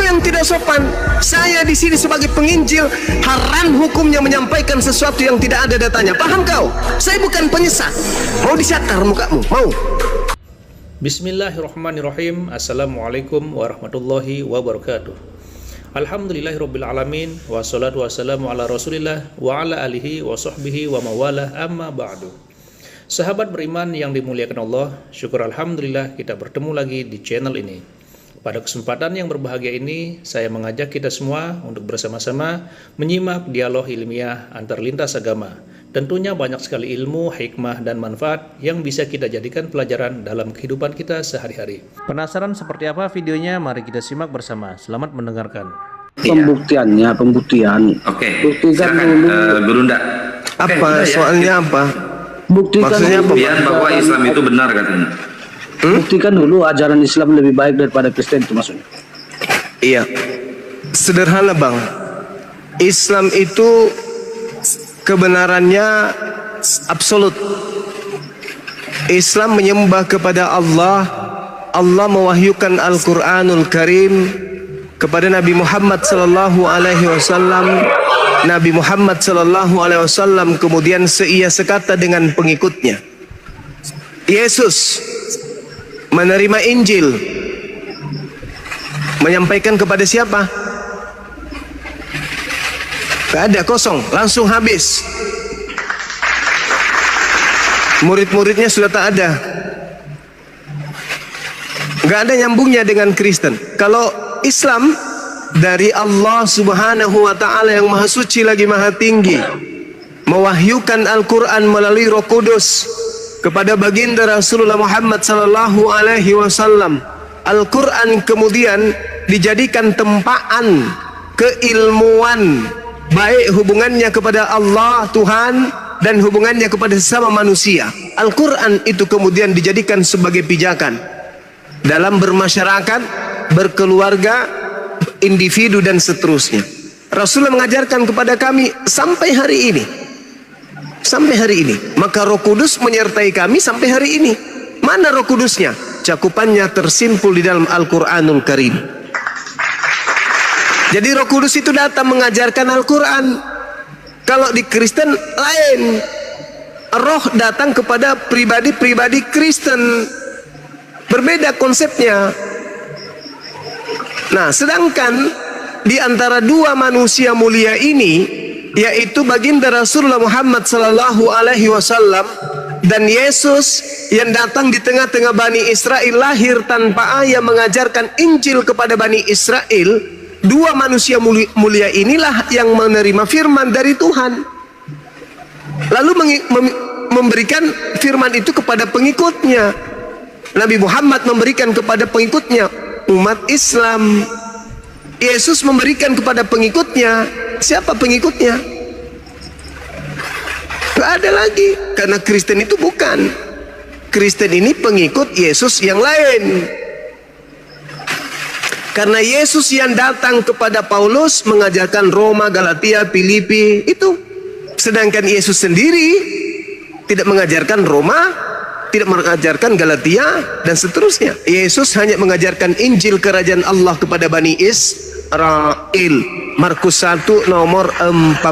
yang tidak sopan. Saya di sini sebagai penginjil, haram hukumnya menyampaikan sesuatu yang tidak ada datanya. Paham kau? Saya bukan penyesat. Mau disyakar mukamu? Mau? Bismillahirrahmanirrahim. Assalamualaikum warahmatullahi wabarakatuh. Alhamdulillahirabbil alamin, wassalatu wassalamu ala Rasulillah wa ala alihi wa sahbihi wa mawalah, amma ba'du. Sahabat beriman yang dimuliakan Allah, syukur alhamdulillah kita bertemu lagi di channel ini. Pada kesempatan yang berbahagia ini, saya mengajak kita semua untuk bersama-sama menyimak dialog ilmiah antar lintas agama. Tentunya banyak sekali ilmu, hikmah, dan manfaat yang bisa kita jadikan pelajaran dalam kehidupan kita sehari-hari. Penasaran seperti apa videonya? Mari kita simak bersama. Selamat mendengarkan. Pembuktian. Oke. Buktikan silakan, dulu. Gurunda. Apa soalnya apa? Buktikan Maksudnya dulu Pembuktian bahwa Islam itu benar katanya. Buktikan dulu ajaran Islam lebih baik daripada Kristen, itu maksudnya. Iya, sederhana bang. Islam itu kebenarannya absolut. Islam menyembah kepada Allah. Allah mewahyukan Al-Quranul Karim kepada Nabi Muhammad sallallahu alaihi wasallam. Nabi Muhammad sallallahu alaihi wasallam kemudian seia sekata dengan pengikutnya. Yesus menerima Injil, menyampaikan kepada siapa? Gak ada, kosong, langsung habis. Murid-muridnya sudah tak ada. Gak ada nyambungnya dengan Kristen. Kalau Islam dari Allah subhanahu wa ta'ala yang maha suci lagi maha tinggi, mewahyukan Al-Quran melalui Roh Kudus kepada baginda Rasulullah Muhammad sallallahu alaihi wasallam. Al-Quran kemudian dijadikan tempaan keilmuan, baik hubungannya kepada Allah Tuhan dan hubungannya kepada sesama manusia. Al-Quran itu kemudian dijadikan sebagai pijakan dalam bermasyarakat, berkeluarga, individu dan seterusnya. Rasulullah mengajarkan kepada kami sampai hari ini. Sampai hari ini. Maka Roh Kudus menyertai kami sampai hari ini. Mana Roh Kudusnya? Cakupannya tersimpul di dalam Al-Quranul Karim. Jadi Roh Kudus itu datang mengajarkan Al-Quran. Kalau di Kristen lain. Roh datang kepada pribadi-pribadi Kristen. Berbeda konsepnya. Nah, sedangkan di antara dua manusia mulia ini, yaitu baginda Rasulullah Muhammad sallallahu alaihi wasallam dan Yesus yang datang di tengah-tengah Bani Israel, lahir tanpa ayah, mengajarkan Injil kepada Bani Israel. Dua manusia mulia inilah yang menerima firman dari Tuhan, lalu memberikan firman itu kepada pengikutnya. Nabi Muhammad memberikan kepada pengikutnya, umat Islam. Yesus memberikan kepada pengikutnya. Siapa pengikutnya? Gak ada lagi. Karena Kristen itu bukan. Kristen ini pengikut Yesus yang lain. Karena Yesus yang datang kepada Paulus mengajarkan Roma, Galatia, Filipi itu. Sedangkan Yesus sendiri tidak mengajarkan Roma, tidak mengajarkan Galatia dan seterusnya. Yesus hanya mengajarkan Injil kerajaan Allah kepada Bani Israel. Markus 1 nomor 14.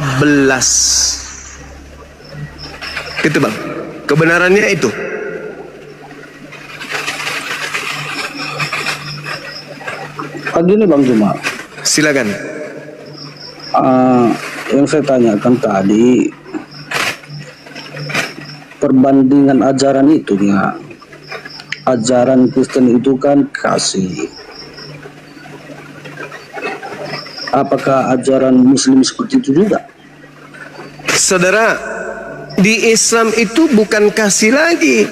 Gitu bang, kebenarannya itu. Begini Bang Juma, Silakan. yang saya tanyakan tadi, perbandingan ajaran itu ya. Ajaran Kristen itu kan kasih. Apakah ajaran Muslim seperti itu juga? Saudara, di Islam itu bukan kasih lagi,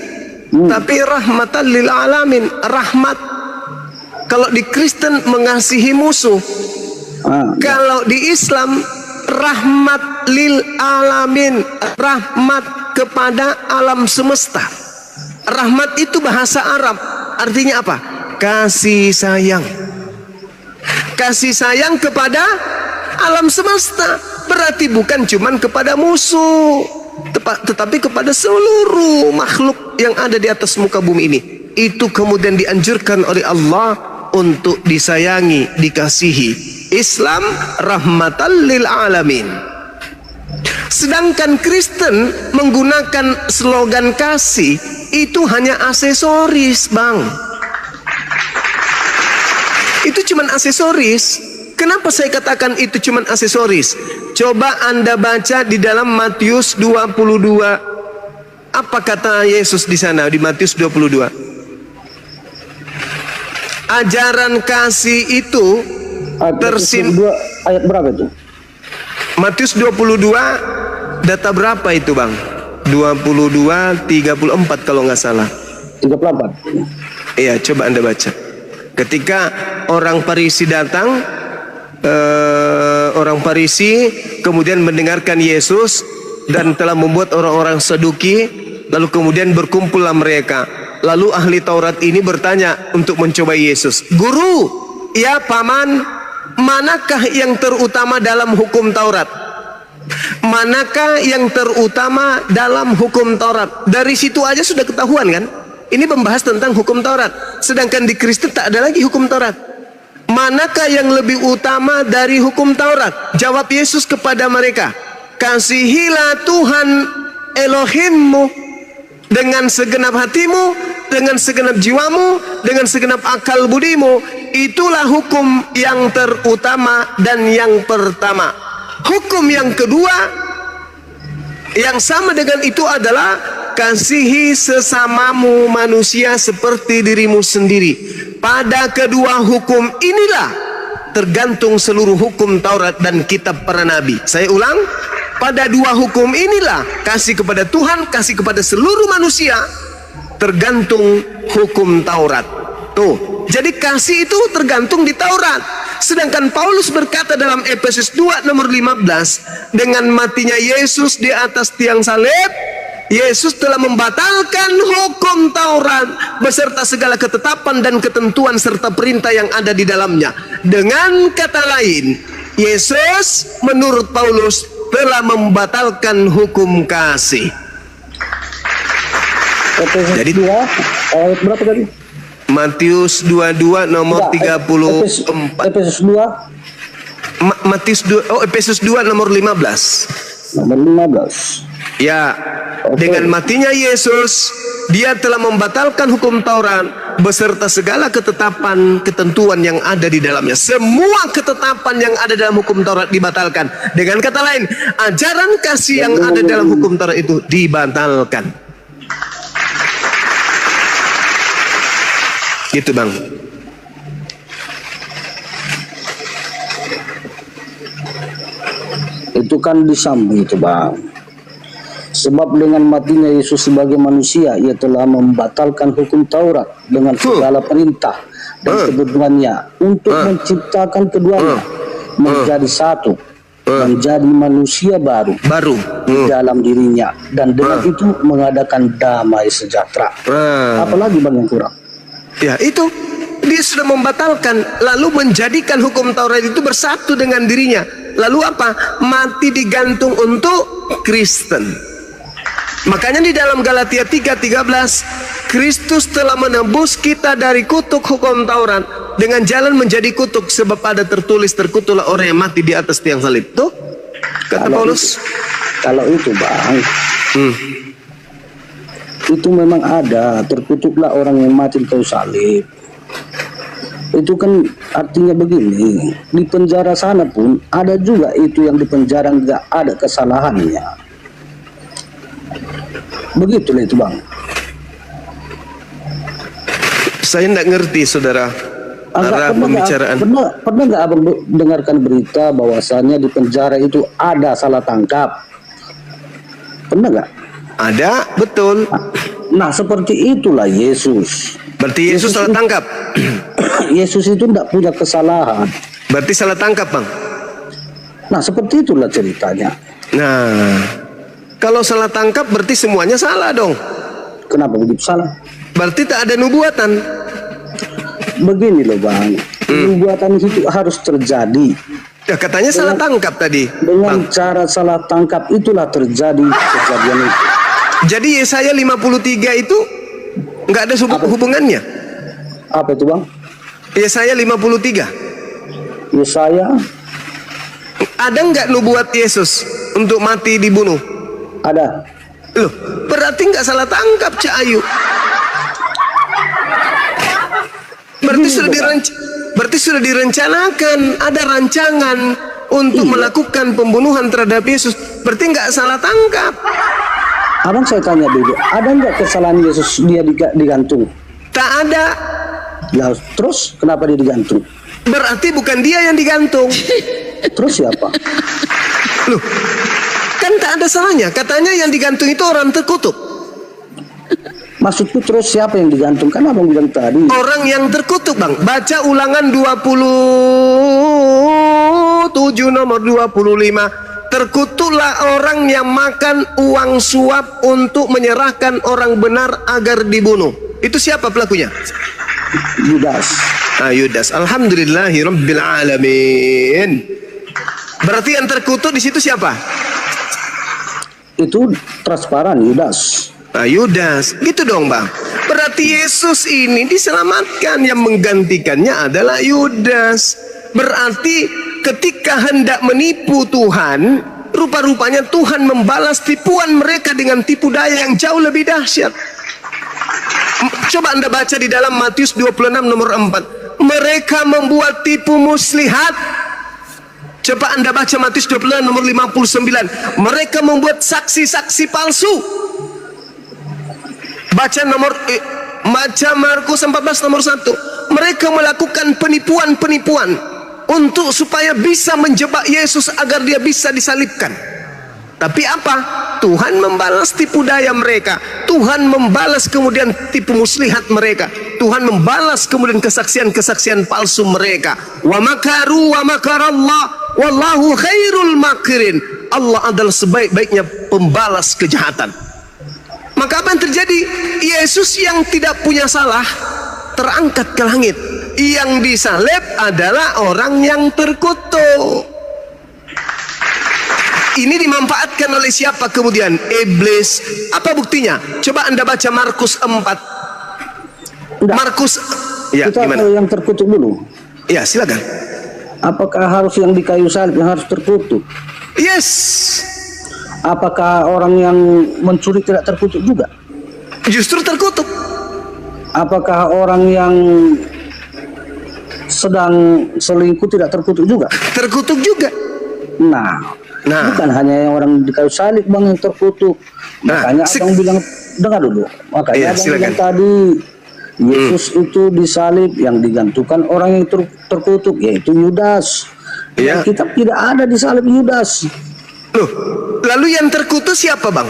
tapi rahmatan lil alamin, rahmat. Kalau di Kristen mengasihi musuh. Kalau di Islam rahmat lil alamin, rahmat kepada alam semesta. Rahmat itu bahasa Arab, artinya apa? Kasih sayang. Kasih sayang kepada alam semesta. Berarti bukan cuman kepada musuh, tetapi kepada seluruh makhluk yang ada di atas muka bumi ini. Itu kemudian dianjurkan oleh Allah untuk disayangi, dikasihi. Islam rahmatan lil alamin. Sedangkan Kristen menggunakan slogan kasih itu hanya aksesoris, Bang. Itu cuman aksesoris. Kenapa saya katakan itu cuman aksesoris? Coba Anda baca di dalam Matius 22. Apa kata Yesus di sana di Matius 22? Ajaran kasih itu tersimpan. Ayat berapa itu? Matius 22 data berapa itu, Bang? 22 34 kalau nggak salah. 34. Iya, coba Anda baca. Ketika orang Farisi datang, orang Farisi kemudian mendengarkan Yesus dan telah membuat orang-orang Saduki, lalu kemudian berkumpullah mereka. Lalu ahli Taurat ini bertanya untuk mencoba Yesus. Guru, ya paman, manakah yang terutama dalam hukum Taurat? Manakah yang terutama dalam hukum Taurat? Dari situ aja sudah ketahuan kan? Ini membahas tentang hukum Taurat. Sedangkan di Kristen tak ada lagi hukum Taurat. Manakah yang lebih utama dari hukum Taurat? Jawab Yesus kepada mereka, kasihilah Tuhan Elohimmu dengan segenap hatimu, dengan segenap jiwamu, dengan segenap akal budimu. Itulah hukum yang terutama dan yang pertama. Hukum yang kedua yang sama dengan itu adalah kasihi sesamamu manusia seperti dirimu sendiri. Pada kedua hukum inilah tergantung seluruh hukum Taurat dan kitab para nabi. Saya ulang, pada dua hukum inilah, kasih kepada Tuhan, kasih kepada seluruh manusia, tergantung hukum Taurat. Tuh, jadi kasih itu tergantung di Taurat. Sedangkan Paulus berkata dalam Efesus 2 nomor 15, dengan matinya Yesus di atas tiang salib, Yesus telah membatalkan hukum Taurat beserta segala ketetapan dan ketentuan serta perintah yang ada di dalamnya. Dengan kata lain, Yesus menurut Paulus telah membatalkan hukum kasih. Jadi 2 ayat berapa tadi? Matius 22 nomor 34. Efesus 2. Matius 2, Efesus 2 nomor 15. Nomor 15. Ya, dengan matinya Yesus, dia telah membatalkan hukum Taurat beserta segala ketetapan, ketentuan yang ada di dalamnya. Semua ketetapan yang ada dalam hukum Taurat dibatalkan. Dengan kata lain, ajaran kasih yang ada dalam hukum Taurat itu dibatalkan. Gitu, Bang. Itu kan disambung itu, Bang. Sebab dengan matinya Yesus sebagai manusia, ia telah membatalkan hukum Taurat dengan segala perintah dan ketentuannya untuk menciptakan keduanya menjadi satu, menjadi manusia baru di dalam dirinya, dan dengan itu mengadakan damai sejahtera. Apalagi, Bang, yang kurang? Ya, itu dia sudah membatalkan, lalu menjadikan hukum Taurat itu bersatu dengan dirinya. Lalu apa? Mati digantung untuk Kristen. Makanya di dalam Galatia 3:13, Kristus telah menebus kita dari kutuk hukum Taurat dengan jalan menjadi kutuk, sebab ada tertulis, terkutuklah orang yang mati di atas tiang salib. Tuh kata Paulus. Kalau itu, Bang, itu memang ada, terkutuklah orang yang mati di kayu salib. Itu kan artinya begini, di penjara sana pun ada juga itu yang di penjara nggak ada kesalahannya. Begitulah itu, Bang. Saya tidak ngerti, saudara, arah pembicaraan. Pernah nggak Abang dengarkan berita bahwasannya di penjara itu ada salah tangkap? Pernah nggak? Ada, betul. Nah, seperti itulah Yesus. Berarti Yesus salah tangkap. Yesus itu tidak punya kesalahan. Berarti salah tangkap, Bang. Nah, seperti itulah ceritanya. Nah, kalau salah tangkap berarti semuanya salah dong. Kenapa begitu salah? Berarti tak ada nubuatan. Begini loh, Bang, nubuatan itu harus terjadi. Ya, katanya salah tangkap tadi. Dengan Bang, cara salah tangkap itulah terjadi kejadian itu. jadi Yesaya 53 itu nggak ada hubungannya. Apa itu, Bang? Yesaya 53. Yesaya Ada nggak nubuat Yesus untuk mati dibunuh? ada. Loh, berarti nggak salah tangkap Cak Ayu. Berarti sudah direncanakan, ada rancangan untuk melakukan pembunuhan terhadap Yesus. Berarti nggak salah tangkap. Abang saya tanya dulu, ada nggak kesalahan Yesus dia digantung? Tak ada. Lah, terus kenapa dia digantung? Berarti bukan dia yang digantung. Terus siapa? Loh, kan tak ada salahnya. Katanya yang digantung itu orang terkutuk. Maksudku terus siapa yang digantung? Kan abang bilang tadi. Orang yang terkutuk, Bang. Baca Ulangan 27 nomor 25. Terkutuklah orang yang makan uang suap untuk menyerahkan orang benar agar dibunuh. Itu siapa pelakunya? Yudas. Yudas. Alhamdulillahirabbil alamin. Berarti yang terkutuk di situ siapa? Itu transparan Yudas. Yudas. Gitu dong, Bang. Berarti Yesus ini diselamatkan, yang menggantikannya adalah Yudas. Berarti ketika hendak menipu Tuhan, rupa-rupanya Tuhan membalas tipuan mereka dengan tipu daya yang jauh lebih dahsyat. Coba Anda baca di dalam Matius 26 nomor 4. Mereka membuat tipu muslihat. Coba Anda baca Matius 26 nomor 59. Mereka membuat saksi-saksi palsu. Baca Markus 14 nomor 1. Mereka melakukan penipuan-penipuan untuk supaya bisa menjebak Yesus agar dia bisa disalibkan. Tapi apa? Tuhan membalas tipu daya mereka. Tuhan membalas kemudian tipu muslihat mereka. Tuhan membalas kemudian kesaksian-kesaksian palsu mereka. Wa makaru wa makarallah wallahu khairul makirin. Allah adalah sebaik-baiknya pembalas kejahatan. Maka apa yang terjadi? Yesus yang tidak punya salah terangkat ke langit. Yang disalib adalah orang yang terkutuk. Ini dimanfaatkan oleh siapa kemudian? Iblis. Apa buktinya? Coba Anda baca Markus 4. Markus, ya, kita gimana? yang terkutuk dulu. Ya, silakan. Apakah harus yang di kayu salib yang harus terkutuk? Yes. Apakah orang yang mencuri tidak terkutuk juga? Justru terkutuk. Apakah orang yang sedang selingkuh tidak terkutuk juga? Terkutuk juga. Nah, bukan hanya yang orang di kayu salib Bang yang terkutuk. Makanya abang bilang, dengar dulu. Makanya abang bilang tadi Yesus itu disalib, yang digantungkan orang yang terkutuk yaitu Yudas. Ya. Kitab tidak ada disalib Yudas. Loh, lalu yang terkutuk siapa, Bang?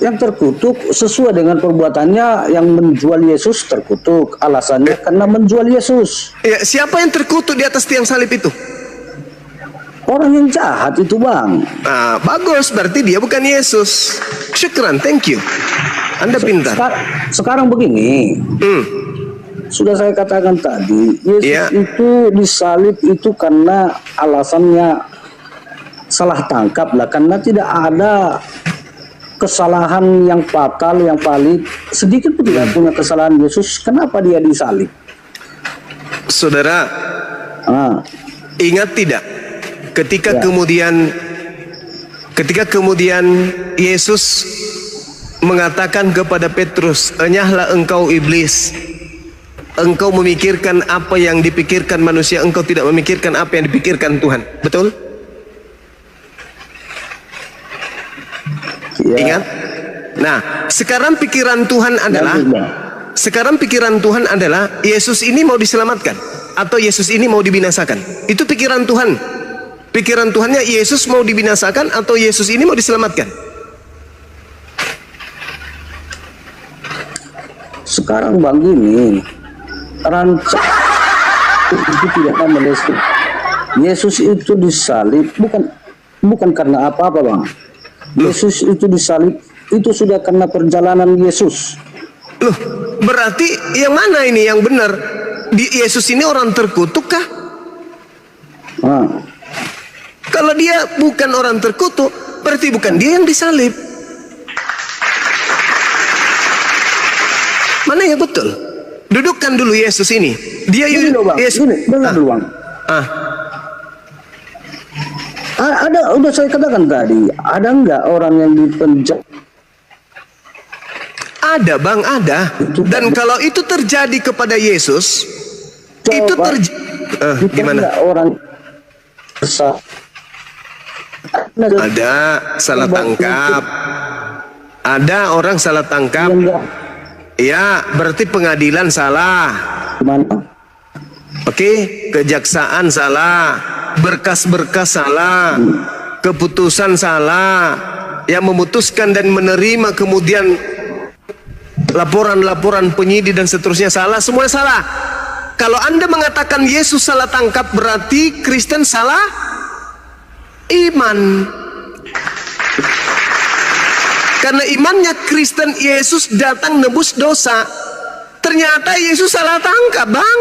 Yang terkutuk sesuai dengan perbuatannya, yang menjual Yesus terkutuk. Alasannya karena menjual Yesus. Ya, siapa yang terkutuk di atas tiang salib itu? Orang yang jahat itu, Bang. Bagus, berarti dia bukan Yesus. Syukran, thank you. Anda pintar. Sekarang begini. Sudah saya katakan tadi, Yesus itu disalib itu karena alasannya salah tangkap lah, karena tidak ada kesalahan yang fatal, yang valid. Sedikit pun tidak punya kesalahan Yesus. Kenapa dia disalib? Saudara, ingat tidak? Ketika kemudian Yesus mengatakan kepada Petrus, "Enyahlah engkau iblis. Engkau memikirkan apa yang dipikirkan manusia, engkau tidak memikirkan apa yang dipikirkan Tuhan." Betul? Ya. Ingat? Nah, sekarang pikiran Tuhan adalah Yesus ini mau diselamatkan atau Yesus ini mau dibinasakan. Itu pikiran Tuhan. Pikiran Tuhannya Yesus mau dibinasakan atau Yesus ini mau diselamatkan. Sekarang Bang gini, rancang itu tidak akan melesat. Yesus itu disalib bukan karena apa-apa, Bang. Yesus itu disalib itu sudah karena perjalanan Yesus. Loh, berarti yang mana ini yang benar? Yesus ini orang terkutuk kah? Kalau dia bukan orang terkutuk, berarti bukan dia yang disalib. Mana yang betul? Dudukkan dulu Yesus ini. Dia Gini loh, Bang. Yesus. Gini, dengar dulu, Bang. Ada, udah saya katakan tadi, ada nggak orang yang dipenjara? Ada Bang, ada. Dan kalau itu terjadi kepada Yesus, itu terjadi. Gimana? Orang ada salah tangkap. Ada orang salah tangkap. Ya, berarti pengadilan salah. Gimana? Oke, kejaksaan salah, berkas-berkas salah, keputusan salah, yang memutuskan dan menerima kemudian laporan-laporan penyidik dan seterusnya salah, semua salah. Kalau Anda mengatakan Yesus salah tangkap, berarti Kristen salah iman. Karena imannya Kristen, Yesus datang nebus dosa. Ternyata Yesus salah tangkap, Bang.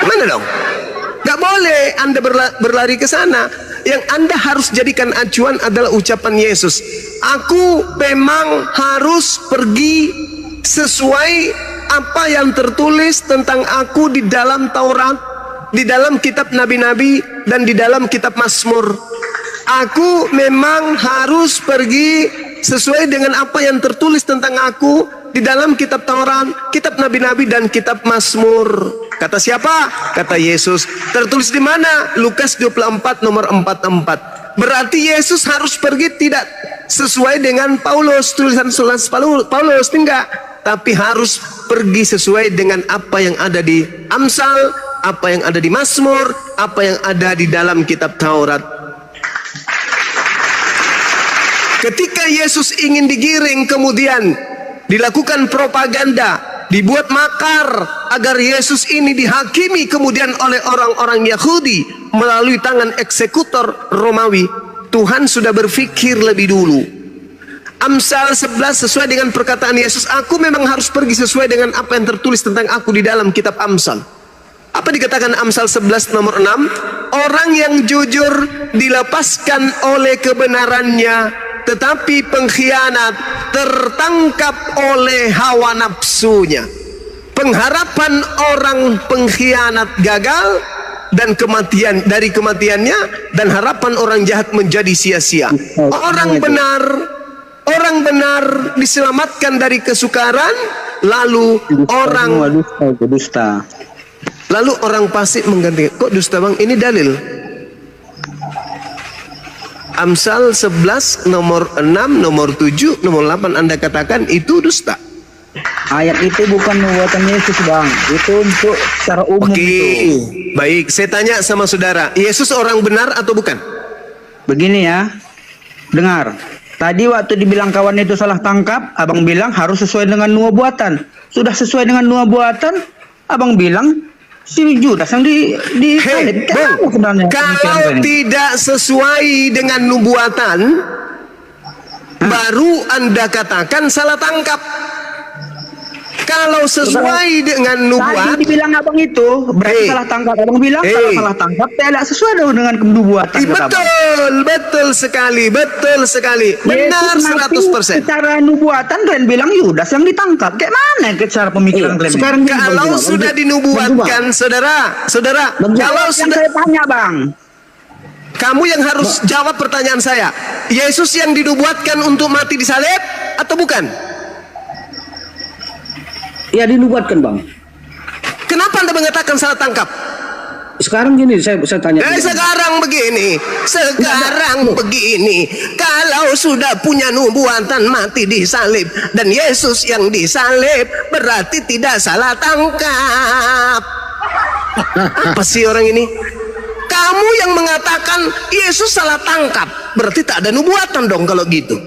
Mana dong? Gak boleh Anda berlari ke sana. Yang Anda harus jadikan acuan adalah ucapan Yesus. Aku memang harus pergi sesuai apa yang tertulis tentang aku di dalam Taurat, di dalam kitab nabi-nabi, dan di dalam kitab Mazmur. Aku memang harus pergi sesuai dengan apa yang tertulis tentang aku di dalam kitab Taurat, kitab nabi-nabi, dan kitab Mazmur. Kata siapa? Kata Yesus. Tertulis di mana? Lukas 24 nomor 44. Berarti Yesus harus pergi tidak sesuai dengan Paulus, tulisan Paulus, enggak. Tapi harus pergi sesuai dengan apa yang ada di Amsal, apa yang ada di Mazmur, apa yang ada di dalam kitab Taurat. Ketika Yesus ingin digiring, kemudian dilakukan propaganda, dibuat makar agar Yesus ini dihakimi kemudian oleh orang-orang Yahudi melalui tangan eksekutor Romawi. Tuhan sudah berpikir lebih dulu. Amsal 11 sesuai dengan perkataan Yesus, aku memang harus pergi sesuai dengan apa yang tertulis tentang aku di dalam kitab Amsal. Apa dikatakan Amsal 11 nomor 6? Orang yang jujur dilepaskan oleh kebenarannya, tetapi pengkhianat tertangkap oleh hawa nafsunya. Pengharapan orang pengkhianat gagal dan kematian, dari kematiannya, dan harapan orang jahat menjadi sia-sia. Orang benar diselamatkan dari kesukaran, lalu lalu orang fasik mengganti. Kok dusta, Bang? Ini dalil. Amsal 11 nomor 6, nomor 7, nomor 8 Anda katakan itu dusta. Ayat itu bukan nubuatan Yesus, Bang. Itu untuk secara umum. Oke, baik. Saya tanya sama saudara, Yesus orang benar atau bukan? Begini ya, dengar. Tadi waktu dibilang kawan itu salah tangkap, abang bilang harus sesuai dengan nubuatan. Sudah sesuai dengan nubuatan, abang bilang si Judas yang Hey, kalau tidak sesuai dengan nubuatan, baru Anda katakan salah tangkap. Kalau sesuai dengan nubuatan, tadi dibilang abang itu berarti salah tangkap. Abang bilang kalau salah tangkap tidak sesuai dengan nubuatan. Betul sekali. Benar 100%. Secara nubuatan kalian bilang Yudas yang ditangkap. Kayak mana secara pemikiran kalian? Sekarang kalau sudah dinubuatkan, saudara, kalau sudah, saya tanya, Bang. Kamu yang harus jawab pertanyaan saya. Yesus yang dinubuatkan untuk mati di salib atau bukan? Ya, dinubuatkan, Bang. Kenapa Anda mengatakan salah tangkap? Sekarang gini, saya tanya. Sekarang begini. Kalau sudah punya nubuatan mati di salib dan Yesus yang disalib, berarti tidak salah tangkap. Apa sih orang ini? Kamu yang mengatakan Yesus salah tangkap, berarti tak ada nubuatan dong kalau gitu.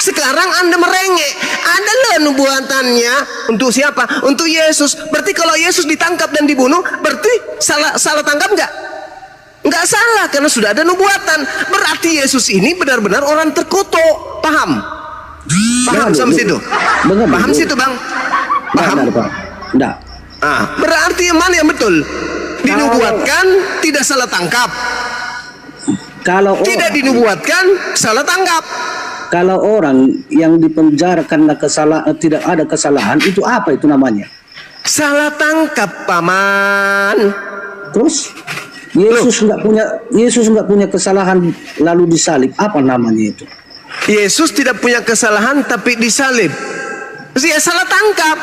Sekarang Anda merengek, adalah nubuatannya untuk siapa? Untuk Yesus. Berarti kalau Yesus ditangkap dan dibunuh, berarti salah tangkap nggak? Nggak salah, karena sudah ada nubuatan. Berarti Yesus ini benar-benar orang terkutuk. Paham? Paham sampai situ? Paham situ, Bang? Paham? Enggak. Berarti yang mana yang betul? Dinubuatkan tidak salah tangkap. Kalau tidak dinubuatkan salah tangkap. Kalau orang yang dipenjara karena tidak ada kesalahan, itu apa itu namanya? Salah tangkap, paman. Terus Yesus nggak punya kesalahan lalu disalib, apa namanya itu? Yesus tidak punya kesalahan tapi disalib. Ya salah tangkap.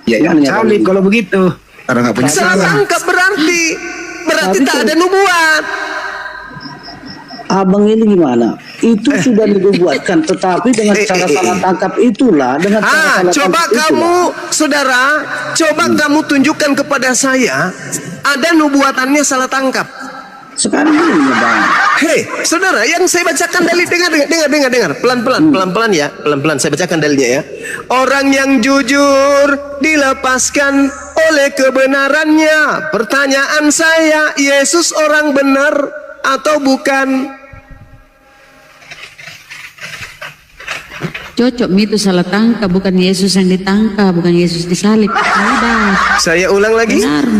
Ya, salib kalau begitu. Orang nggak punya Salah tangkap berarti tak ada nubuat. Abang ini gimana? Itu sudah dibuatkan, tetapi dengan cara salah tangkap itulah, dengan cara salah coba tangkap kamu, saudara, kamu tunjukkan kepada saya ada nubuatannya salah tangkap. Sekarang ini, Bang. Hei, saudara, yang saya bacakan dalil, dengar, pelan-pelan ya, pelan-pelan saya bacakan dalilnya ya. Orang yang jujur dilepaskan oleh kebenarannya. Pertanyaan saya, Yesus orang benar atau bukan? Cocok itu salah tangkap, bukan Yesus yang ditangkap, bukan Yesus disalib. Saya ulang lagi. Benar.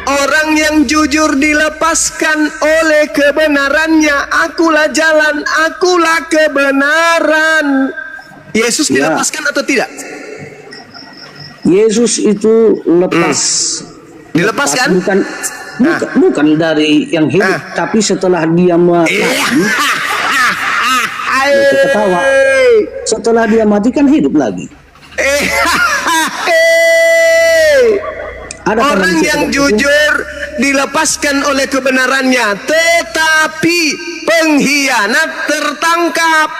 Orang yang jujur dilepaskan oleh kebenarannya. Akulah jalan, akulah kebenaran. Yesus dilepaskan atau tidak? Yesus itu lepas. Dilepaskan? Bukan dari yang hidup, tapi setelah dia mati. Ketawa. Setelah dia mati kan hidup lagi. Ada orang yang jujur dilepaskan oleh kebenarannya, tetapi pengkhianat tertangkap.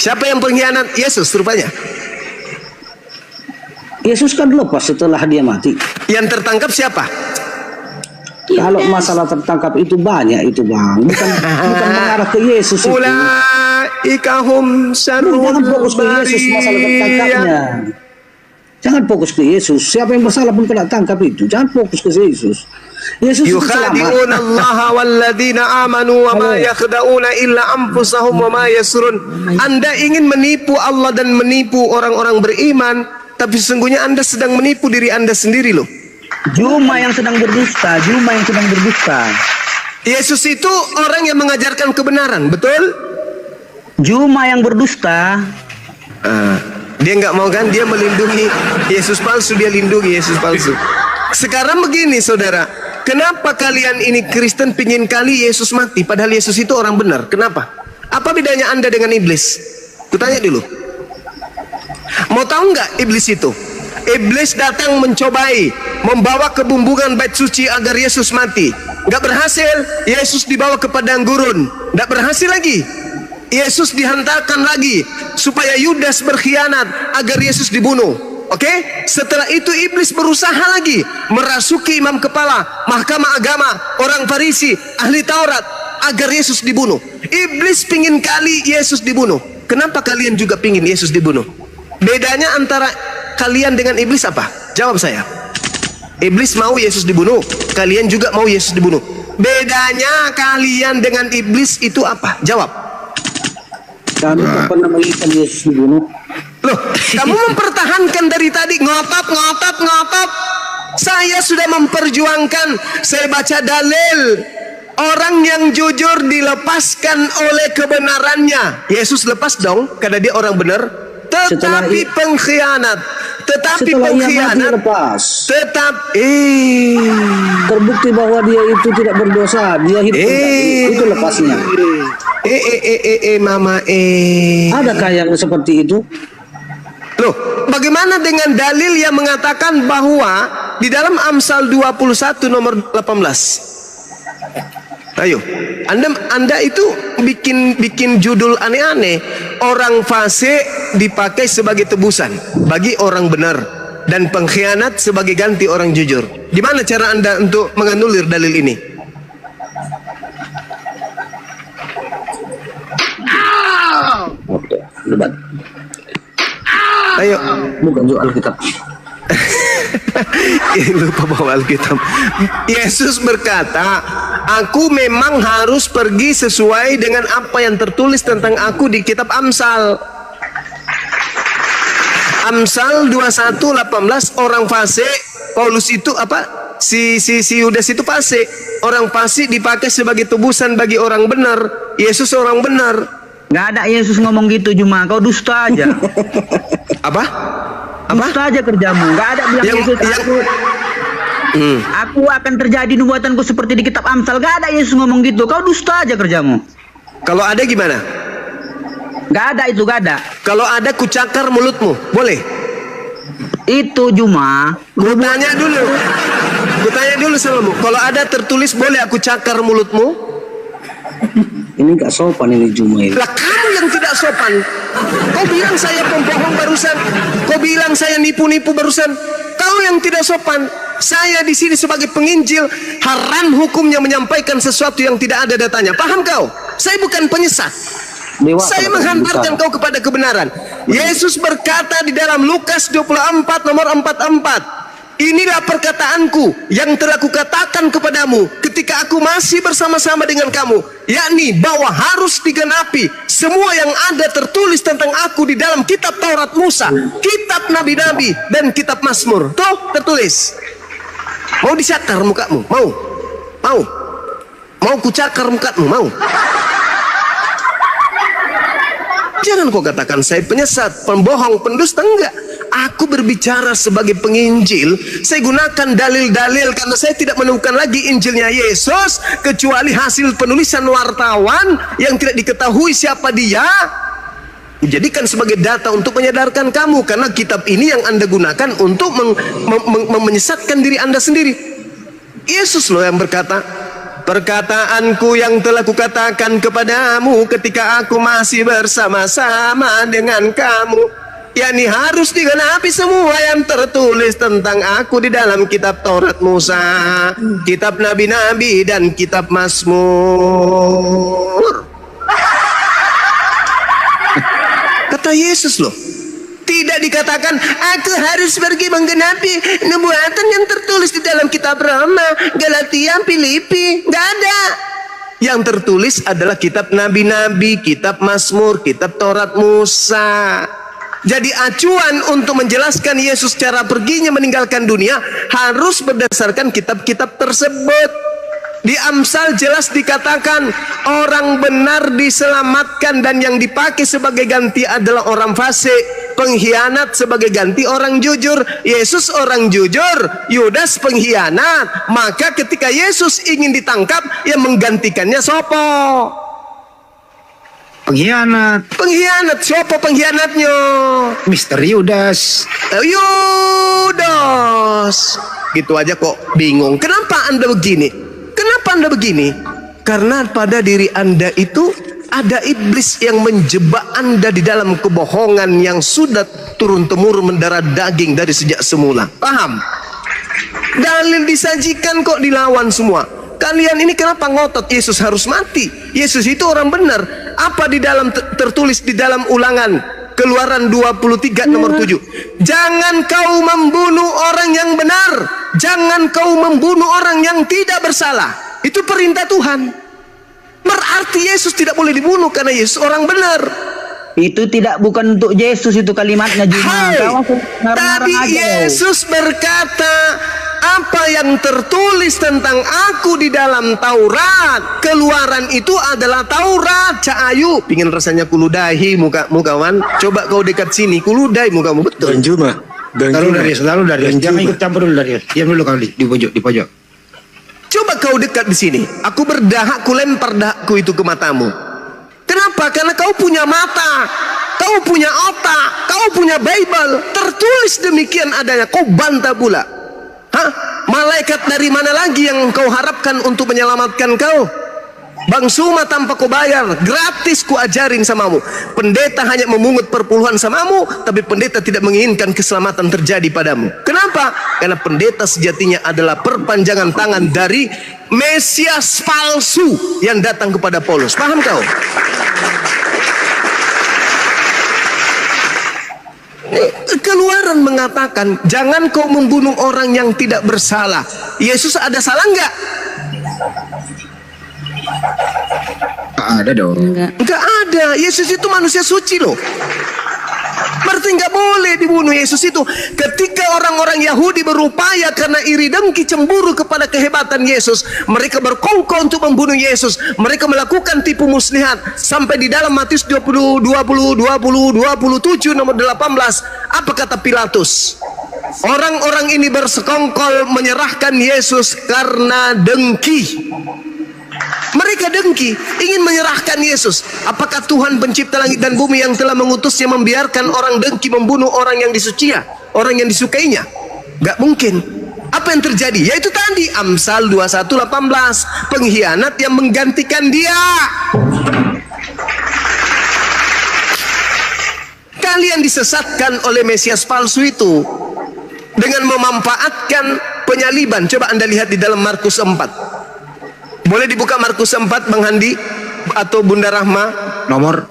Siapa yang pengkhianat? Yesus rupanya. Yesus kan lepas setelah dia mati. Yang tertangkap siapa? Kalau masalah tertangkap itu banyak itu, Bang. Bukan mengarah ke Yesus itu. Ulaikahum Jangan fokus ke Yesus masalah tertangkapnya. Jangan fokus ke Yesus. Siapa yang bersalah pun kena tangkap itu. Jangan fokus ke Yesus. Yesus itu selamat. Yukhadi'una Allah walladzina amanu wa ma yakhda'una illa anfusahum wa ma yasrun. Anda ingin menipu Allah dan menipu orang-orang beriman, tapi sesungguhnya Anda sedang menipu diri Anda sendiri loh. Juma yang sedang berdusta, Yesus itu orang yang mengajarkan kebenaran, betul? Juma yang berdusta. Dia nggak mau kan, dia melindungi Yesus palsu, dia lindungi Yesus palsu. Sekarang begini saudara, kenapa kalian ini Kristen pingin kali Yesus mati, padahal Yesus itu orang benar? Kenapa? Apa bedanya Anda dengan iblis? Kutanya dulu. Mau tahu nggak iblis itu? Iblis datang mencobai, membawa kebumbungan bait suci agar Yesus mati. Nggak berhasil, Yesus dibawa ke padang gurun. Nggak berhasil lagi, Yesus dihantarkan lagi supaya Yudas berkhianat agar Yesus dibunuh. Oke? Setelah itu iblis berusaha lagi merasuki imam kepala, mahkamah agama, orang Farisi, ahli Taurat agar Yesus dibunuh. Iblis pingin kali Yesus dibunuh. Kenapa kalian juga pingin Yesus dibunuh? Bedanya antara kalian dengan iblis apa? Jawab saya. Iblis mau Yesus dibunuh, kalian juga mau Yesus dibunuh. Bedanya kalian dengan iblis itu apa? Jawab. Kami tak pernah menginginkan Yesus dibunuh. Loh, kamu mempertahankan dari tadi ngotot. Saya sudah memperjuangkan, saya baca dalil. Orang yang jujur dilepaskan oleh kebenarannya. Yesus lepas dong, karena dia orang benar. Tetapi pengkhianat, terbukti bahwa dia itu tidak berdosa, dia hidup itu lepasnya. Mama. Adakah yang seperti itu? Loh, bagaimana dengan dalil yang mengatakan bahwa di dalam Amsal 21 nomor 18? Ayo, Anda itu bikin judul aneh-aneh. Orang fasik dipakai sebagai tebusan bagi orang benar, dan pengkhianat sebagai ganti orang jujur. Di mana cara Anda untuk menganulir dalil ini? Oke, debat. Ayo, bukan jual Alkitab. Lupa bawa Alkitab. Yesus berkata, aku memang harus pergi sesuai dengan apa yang tertulis tentang aku di kitab Amsal. Amsal 21:18, orang fasik, Paulus itu apa? Si Yudas itu fasik. Orang fasik dipakai sebagai tebusan bagi orang benar. Yesus orang benar. Nggak ada Yesus ngomong gitu, cuma kau dusta aja. Apa? Dusta aja kerjamu. Nggak ada bilang Yesus aku akan terjadi nubuatanku seperti di kitab Amsal. Nggak ada Yesus ngomong gitu. Kau dusta aja kerjamu. Kalau ada gimana? Nggak ada itu, nggak ada. Kalau ada kucakar mulutmu, boleh? Itu cuma. Kutanya dulu samamu. Kalau ada tertulis boleh aku cakar mulutmu? Ini gak sopan ini Juma ini. Lah kamu yang tidak sopan. Kau bilang saya pembohong barusan. Kau bilang saya nipu-nipu barusan. Kau yang tidak sopan. Saya di sini sebagai penginjil, haram hukumnya menyampaikan sesuatu yang tidak ada datanya. Paham kau? Saya bukan penyesat. Saya menghantarkan kau kepada kebenaran. Yesus berkata di dalam Lukas 24 nomor 44. Inilah perkataanku yang telah kukatakan kepadamu ketika aku masih bersama-sama dengan kamu, yakni bahwa harus digenapi semua yang ada tertulis tentang aku di dalam kitab Taurat Musa, kitab Nabi-Nabi, dan kitab Mazmur. Tuh tertulis. Mau dicakar mukamu? Mau kucakar mukamu? Mau? Jangan kau katakan saya penyesat, pembohong, pendusta. Enggak. Aku berbicara sebagai penginjil. Saya gunakan dalil-dalil karena saya tidak menemukan lagi Injilnya Yesus kecuali hasil penulisan wartawan yang tidak diketahui siapa dia. Jadikan sebagai data untuk menyadarkan kamu, karena kitab ini yang Anda gunakan untuk menyesatkan diri Anda sendiri. Yesus loh yang berkata, perkataanku yang telah kukatakan kepadamu ketika aku masih bersama-sama dengan kamu, yakni harus digenapi semua yang tertulis tentang aku di dalam kitab Taurat Musa, kitab Nabi-Nabi, dan kitab Mazmur. Kata Yesus loh. Tidak dikatakan aku harus pergi menggenapi nubuatan yang tertulis di dalam kitab Roma, Galatia, Filipi. Gak ada. Yang tertulis adalah kitab Nabi-Nabi, kitab Mazmur, kitab Taurat Musa. Jadi acuan untuk menjelaskan Yesus cara perginya meninggalkan dunia harus berdasarkan kitab-kitab tersebut. Di Amsal jelas dikatakan orang benar diselamatkan dan yang dipakai sebagai ganti adalah orang fasik. Pengkhianat sebagai ganti orang jujur. Yesus orang jujur, Yudas pengkhianat. Maka ketika Yesus ingin ditangkap, yang menggantikannya sopo? Pengkhianat. Siapa pengkhianatnya? Mister Yudas. Yudas. Gitu aja kok bingung. Kenapa Anda begini? Karena pada diri Anda itu ada iblis yang menjebak Anda di dalam kebohongan yang sudah turun-temurun mendarah daging dari sejak semula. Paham? Dalil disajikan kok dilawan semua. Kalian ini kenapa ngotot Yesus harus mati? Yesus itu orang benar. Apa di dalam tertulis di dalam Ulangan Keluaran 23 nomor 7? Jangan kau membunuh orang yang benar. Jangan kau membunuh orang yang tidak bersalah. Itu perintah Tuhan. Berarti Yesus tidak boleh dibunuh karena Yesus orang benar. Itu bukan untuk Yesus itu kalimatnya Juma. Tadi Yesus berkata, apa yang tertulis tentang aku di dalam Taurat, Keluaran itu adalah Taurat. Cak Ayu, pingin rasanya kuludahi mukamu kawan. Coba kau dekat sini, kuludahi mukamu betul. Juma. Lalu dari jangan ikut campur dulu dari. Diam dulu kali di pojok. Coba kau dekat di sini. Aku berdahak, ku lempar dahakku itu ke matamu. Kenapa? Karena kau punya mata, kau punya otak, kau punya Bible. Tertulis demikian adanya. Kau bantah pula. Hah? Malaikat dari mana lagi yang kau harapkan untuk menyelamatkan kau? Bang Suma tanpa kau bayar, gratis ku ajarin samamu. Pendeta hanya memungut perpuluhan samamu, tapi pendeta tidak menginginkan keselamatan terjadi padamu. Kenapa? Karena pendeta sejatinya adalah perpanjangan tangan dari Mesias palsu yang datang kepada Paulus. Paham kau? Keluaran mengatakan jangan kau membunuh orang yang tidak bersalah. Yesus ada salah enggak? Ada dong. Enggak ada. Yesus itu manusia suci loh. Berarti nggak boleh dibunuh Yesus itu. Ketika orang-orang Yahudi berupaya karena iri dengki cemburu kepada kehebatan Yesus, mereka berkongkol untuk membunuh Yesus. Mereka melakukan tipu muslihat sampai di dalam Matius 27 nomor 18. Apa kata Pilatus? Orang-orang ini bersekongkol menyerahkan Yesus karena dengki. Mereka dengki, ingin menyerahkan Yesus. Apakah Tuhan pencipta langit dan bumi yang telah mengutusnya membiarkan orang dengki membunuh orang yang disucinya, orang yang disukainya? Gak mungkin. Apa yang terjadi? Yaitu tadi Amsal 21:18, pengkhianat yang menggantikan dia. Kalian disesatkan oleh Mesias palsu itu dengan memanfaatkan penyaliban. Coba Anda lihat di dalam Markus 4. Boleh dibuka Markus 4, Bang Handi atau Bunda Rahma? Nomor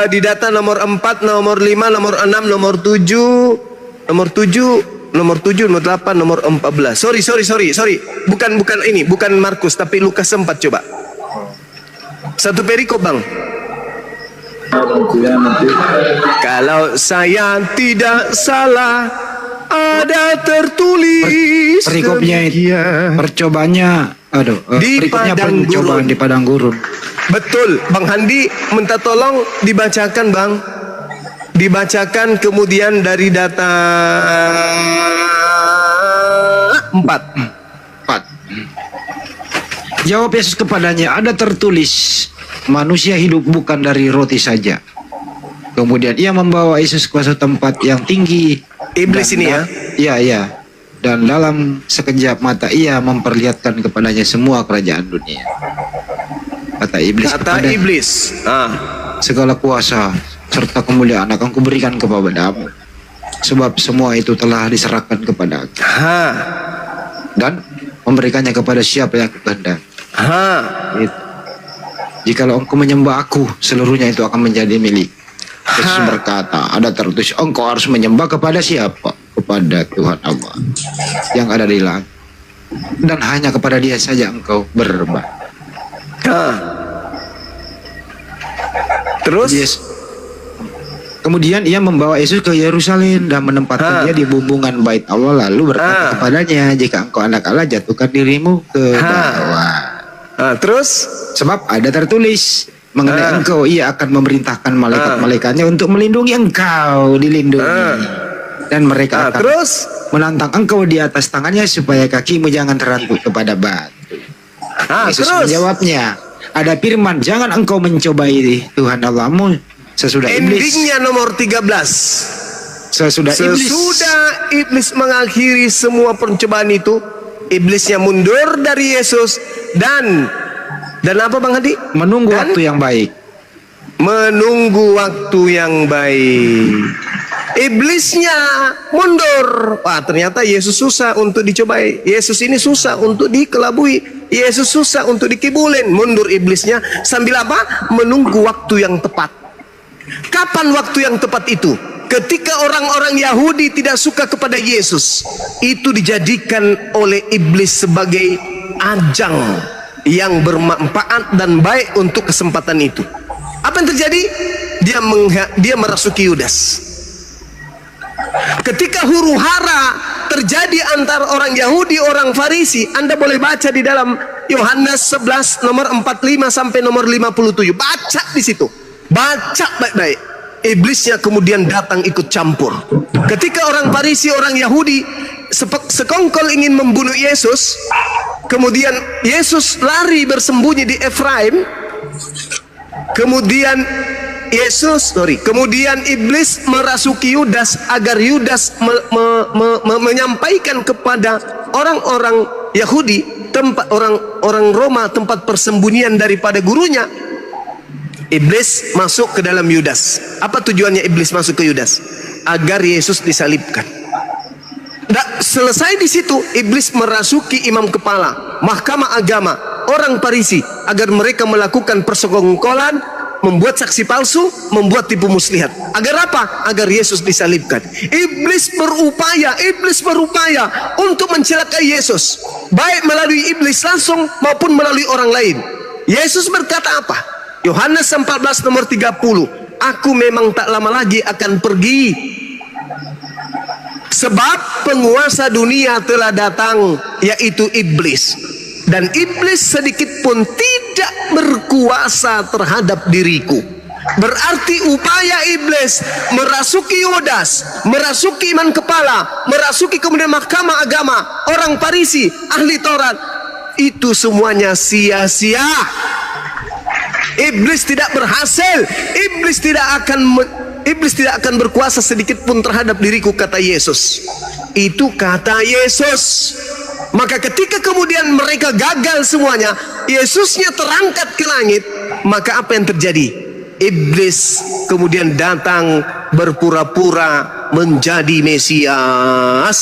Di data nomor 4, nomor 5, nomor 6, nomor 7, nomor 7, nomor 7, nomor 8, nomor 14. Sorry. Bukan ini, bukan Markus, tapi Lukas 4 coba. Satu perikop, Bang. Kalau saya tidak salah, ada tertulis perikopnya percobaannya perikopnya percobaan di padang gurun. Betul, Bang Handi minta tolong dibacakan, Bang. Dibacakan kemudian dari data 4. Jawab Yesus kepadanya, ada tertulis, manusia hidup bukan dari roti saja. Kemudian ia membawa Yesus ke suatu tempat yang tinggi. Iblis ini ya? Iya. Dan dalam sekejap mata ia memperlihatkan kepadanya semua kerajaan dunia. Kata iblis. Segala kuasa serta kemuliaan akan kuberikan kepadamu, sebab semua itu telah diserahkan kepadaku. Dan memberikannya kepada siapa yang kehendaki. Jikalau engkau menyembah aku, seluruhnya itu akan menjadi milik. Yesus berkata, ada tertulis, engkau harus menyembah kepada siapa? Kepada Tuhan Allah yang ada di langit, dan hanya kepada Dia saja engkau berbakti. Terus? Kemudian ia membawa Yesus ke Yerusalem dan menempatkan dia di bumbungan bait Allah, lalu berkata kepadanya, jika engkau anak Allah, jatuhkan dirimu ke bawah. Terus? Sebab ada tertulis mengenai engkau, ia akan memerintahkan malaikat-malaikatnya untuk melindungi engkau, dilindungi. Dan mereka akan terus menantang engkau di atas tangannya supaya kakimu jangan terantuk kepada batu. Yesus menjawabnya, ada firman, jangan engkau mencobai Tuhan Allahmu sesudah iblis. Endingnya nomor 13. Sesudah iblis mengakhiri semua pencobaan itu, iblisnya mundur dari Yesus dan apa, Bang Hadi? Menunggu waktu yang baik. Menunggu waktu yang baik. Iblisnya mundur. Wah, ternyata Yesus susah untuk dicobai. Yesus ini susah untuk dikelabui. Yesus susah untuk dikibulin. Mundur iblisnya sambil apa? Menunggu waktu yang tepat. Kapan waktu yang tepat itu? Ketika orang-orang Yahudi tidak suka kepada Yesus, itu dijadikan oleh iblis sebagai ajang yang bermanfaat dan baik untuk kesempatan itu. Apa yang terjadi? Dia merasuki Yudas. Ketika huru hara terjadi antara orang Yahudi, orang Farisi, Anda boleh baca di dalam Yohanes 11 nomor 45 sampai nomor 57. Baca di situ. Baca baik-baik. Iblisnya kemudian datang ikut campur. Ketika orang Farisi, orang Yahudi sekongkol ingin membunuh Yesus, kemudian Yesus lari bersembunyi di Efraim. Kemudian iblis merasuki Yudas agar Yudas menyampaikan kepada orang-orang Yahudi, tempat orang Roma, tempat persembunyian daripada gurunya. Iblis masuk ke dalam Yudas. Apa tujuannya iblis masuk ke Yudas? Agar Yesus disalibkan. Selesai di situ, iblis merasuki imam kepala, mahkamah agama, orang Farisi, agar mereka melakukan persekongkolan, membuat saksi palsu, membuat tipu muslihat. Agar apa? Agar Yesus disalibkan. Iblis berupaya untuk mencelakai Yesus, baik melalui iblis langsung maupun melalui orang lain. Yesus berkata apa? Yohanes 14 nomor 30. aku memang tak lama lagi akan pergi. Sebab penguasa dunia telah datang, yaitu iblis. Dan iblis sedikit pun tidak berkuasa terhadap diriku. Berarti upaya iblis merasuki Yudas, merasuki iman kepala, merasuki kemudian mahkamah agama, orang Farisi, ahli Taurat, itu semuanya sia-sia. Iblis tidak berhasil. Iblis tidak akan berkuasa sedikit pun terhadap diriku, kata Yesus. Itu kata Yesus. Maka ketika kemudian mereka gagal semuanya, Yesusnya terangkat ke langit, maka apa yang terjadi? Iblis kemudian datang berpura-pura menjadi Mesias.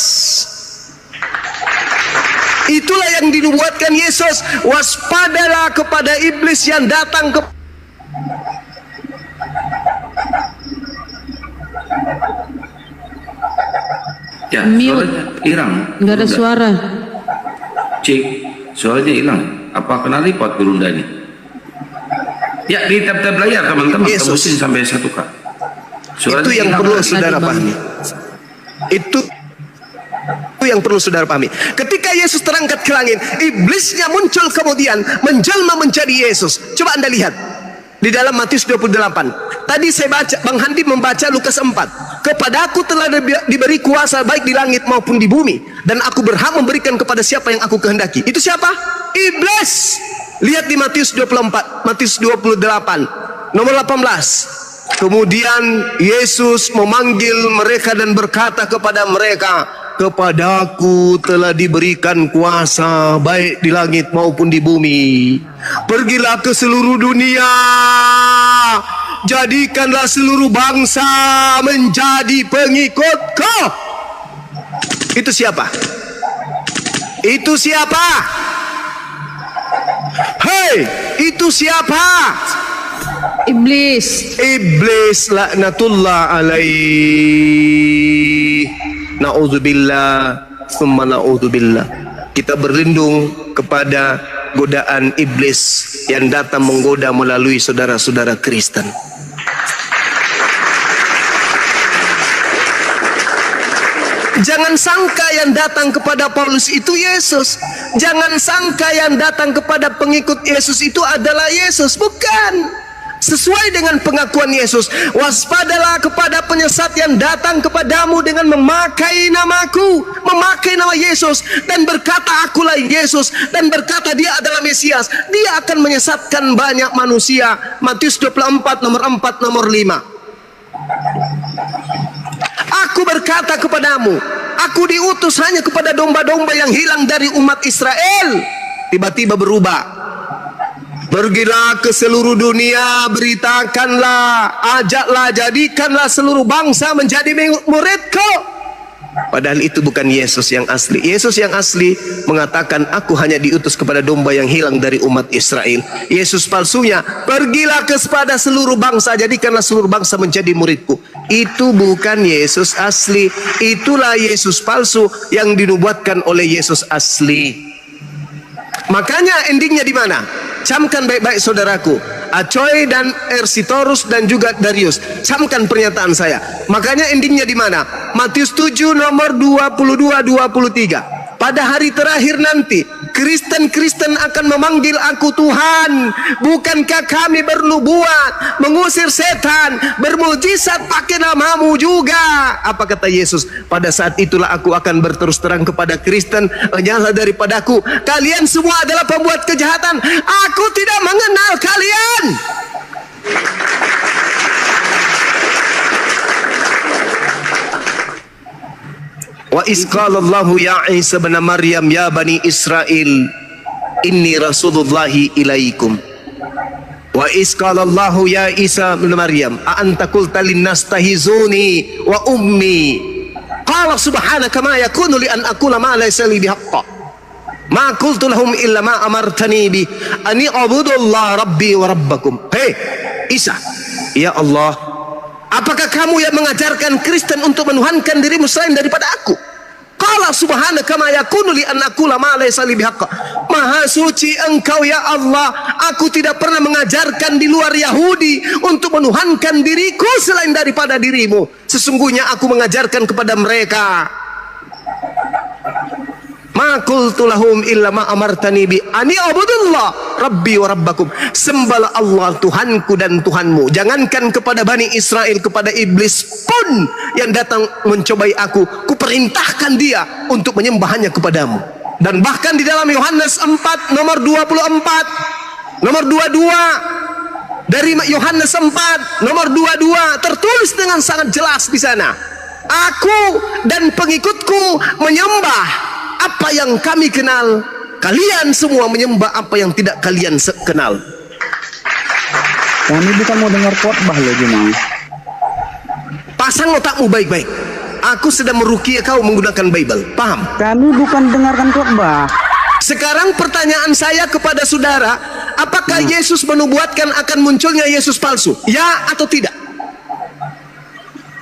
Itulah yang dinubuatkan Yesus. Waspadalah kepada iblis yang datang ke Ya, Mute. suaranya hilang. Nggak ada suara. Cek, suaranya hilang. Apa kena lipat Gurunda ini? Ya, di tab-tab layar teman-teman, tembusin sampai 1K. Itu yang perlu saudara pahami. Itu yang perlu saudara pahami. Ketika Yesus terangkat ke langit, iblisnya muncul kemudian menjelma menjadi Yesus. Coba Anda lihat di dalam Matius 28. Tadi saya baca, Bang Handi membaca Lukas 4. Kepadaku telah diberi kuasa baik di langit maupun di bumi, dan aku berhak memberikan kepada siapa yang aku kehendaki. Itu siapa? Iblis. Lihat di Matius 24, Matius 28, nomor 18. Kemudian Yesus memanggil mereka dan berkata kepada mereka, kepadaku telah diberikan kuasa baik di langit maupun di bumi. Pergilah ke seluruh dunia, jadikanlah seluruh bangsa menjadi pengikutku. Itu siapa? Itu siapa? Hei, itu siapa? Iblis. Iblis laknatullah alaih. Na'udzubillah, summa na'udzubillah. Kita berlindung kepada godaan iblis yang datang menggoda melalui saudara-saudara Kristen. Jangan sangka yang datang kepada Paulus itu Yesus. Jangan sangka yang datang kepada pengikut Yesus itu adalah Yesus. Bukan. Sesuai dengan pengakuan Yesus, waspadalah kepada penyesat yang datang kepadamu dengan memakai namaku, memakai nama Yesus, dan berkata akulah Yesus, dan berkata dia adalah Mesias. Dia akan menyesatkan banyak manusia. Matius 24 nomor 4 nomor 5. Aku berkata kepadamu, aku diutus hanya kepada domba-domba yang hilang dari umat Israel. Tiba-tiba berubah. Pergilah ke seluruh dunia, beritakanlah, ajaklah, jadikanlah seluruh bangsa menjadi muridku. Padahal itu bukan Yesus yang asli. Yesus yang asli mengatakan, aku hanya diutus kepada domba yang hilang dari umat Israel. Yesus palsunya, pergilah kepada seluruh bangsa, jadikanlah seluruh bangsa menjadi muridku. Itu bukan Yesus asli. Itulah Yesus palsu yang dinubuatkan oleh Yesus asli. Makanya endingnya di mana? Camkan baik-baik saudaraku, Acoy dan Ersitorus dan juga Darius. Camkan pernyataan saya. Makanya endingnya di mana? Matius 7 nomor 22-23. Pada hari terakhir nanti, Kristen-Kristen akan memanggil aku Tuhan. Bukankah kami bernubuat, mengusir setan, bermujizat pakai namamu juga? Apa kata Yesus? Pada saat itulah aku akan berterus terang kepada Kristen, nyala daripadaku, kalian semua adalah pembuat kejahatan. Aku tidak mengenal kalian. Wa isqalallahu ya Isa bin Maryam ya bani Israel inni rasulullahi ilaikum. Wa isqalallahu ya Isa bin Maryam a anta qulta linnas tahizuni wa ummi qala subhanaka ma yakunu li an aqula ma laysa li bihaqqin ma qultu lahum illa ma amartani bi an i'budullaha rabbi wa rabbakum. Hei Isa, ya Allah, apakah kamu yang mengajarkan Kristen untuk menuhankan dirimu selain daripada aku? Qala subhanaka ma yakunu li an aqula ma laysa li bihaqq. Maha suci Engkau ya Allah, aku tidak pernah mengajarkan di luar Yahudi untuk menuhankan diriku selain daripada dirimu. Sesungguhnya aku mengajarkan kepada mereka, ma qultu lahum illa ma amartani bi ani abudullah rabbi wa rabbakum. Sembahlah Allah Tuhanku dan Tuhanmu. Jangankan kepada Bani Israel, kepada iblis pun yang datang mencobai aku, kuperintahkan dia untuk menyembahnya kepadamu. Dan bahkan di dalam Yohanes 4 nomor 24 nomor 22, dari Yohanes 4 nomor 22 tertulis dengan sangat jelas di sana, aku dan pengikutku menyembah apa yang kami kenal, kalian semua menyembah apa yang tidak kalian kenal. Kami bukan mau dengar khotbah loh Juma. Pasang otakmu baik-baik. Aku sedang meruqyah kau menggunakan Bible. Paham? Kami bukan dengarkan khotbah. Sekarang pertanyaan saya kepada saudara, apakah Yesus menubuatkan akan munculnya Yesus palsu? Ya atau tidak?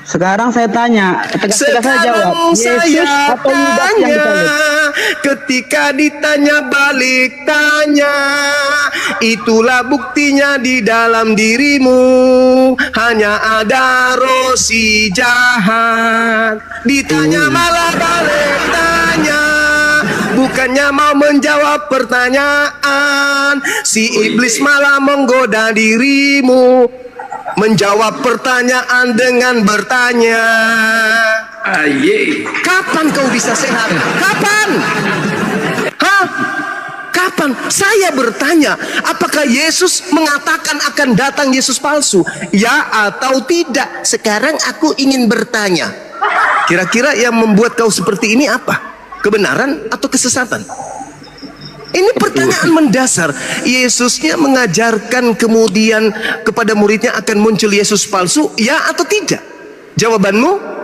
Sekarang saya tanya, tegas-tegas saya jawab, Yesus atau Yudas yang disalib? Ketika ditanya balik tanya, itulah buktinya di dalam dirimu hanya ada roh si jahat. Ditanya malah balik tanya, bukannya mau menjawab pertanyaan, si iblis malah menggoda dirimu menjawab pertanyaan dengan bertanya. Aye. Kapan kau bisa sehat? Kapan? Hah? Kapan? Saya bertanya, apakah Yesus mengatakan akan datang Yesus palsu? Ya atau tidak? Sekarang aku ingin bertanya, kira-kira yang membuat kau seperti ini apa? Kebenaran atau kesesatan? Ini pertanyaan mendasar. Yesusnya mengajarkan kemudian kepada muridnya akan muncul Yesus palsu, ya atau tidak? Jawabanmu?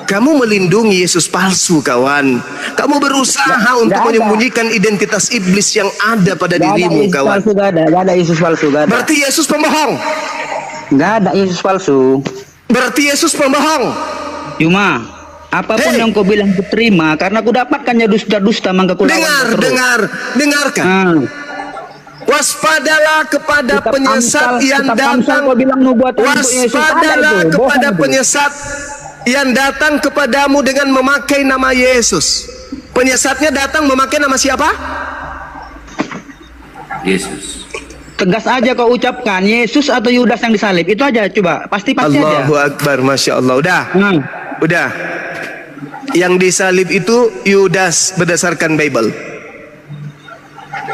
Kamu melindungi Yesus palsu, kawan. Kamu berusaha untuk menyembunyikan identitas iblis yang ada pada dirimu, kawan. Gak ada Yesus palsu, gak ada. Berarti Yesus pembohong. Gak ada Yesus palsu. Berarti Yesus pembohong. Cuma apapun yang kau bilang kuterima, karena aku dapatkannya dusta-dusta, maka ku lawan. Dengarkan. Waspadalah kepada penyesat yang datang. Waspadalah kepada penyesat yang datang kepadamu dengan memakai nama Yesus. Penyesatnya datang memakai nama siapa? Yesus. Tegas aja kau ucapkan, Yesus atau Yudas yang disalib. Itu aja, coba. Pasti aja. Allahu Akbar, Masya Allah. Udah. Yang disalib itu Yudas berdasarkan Bible.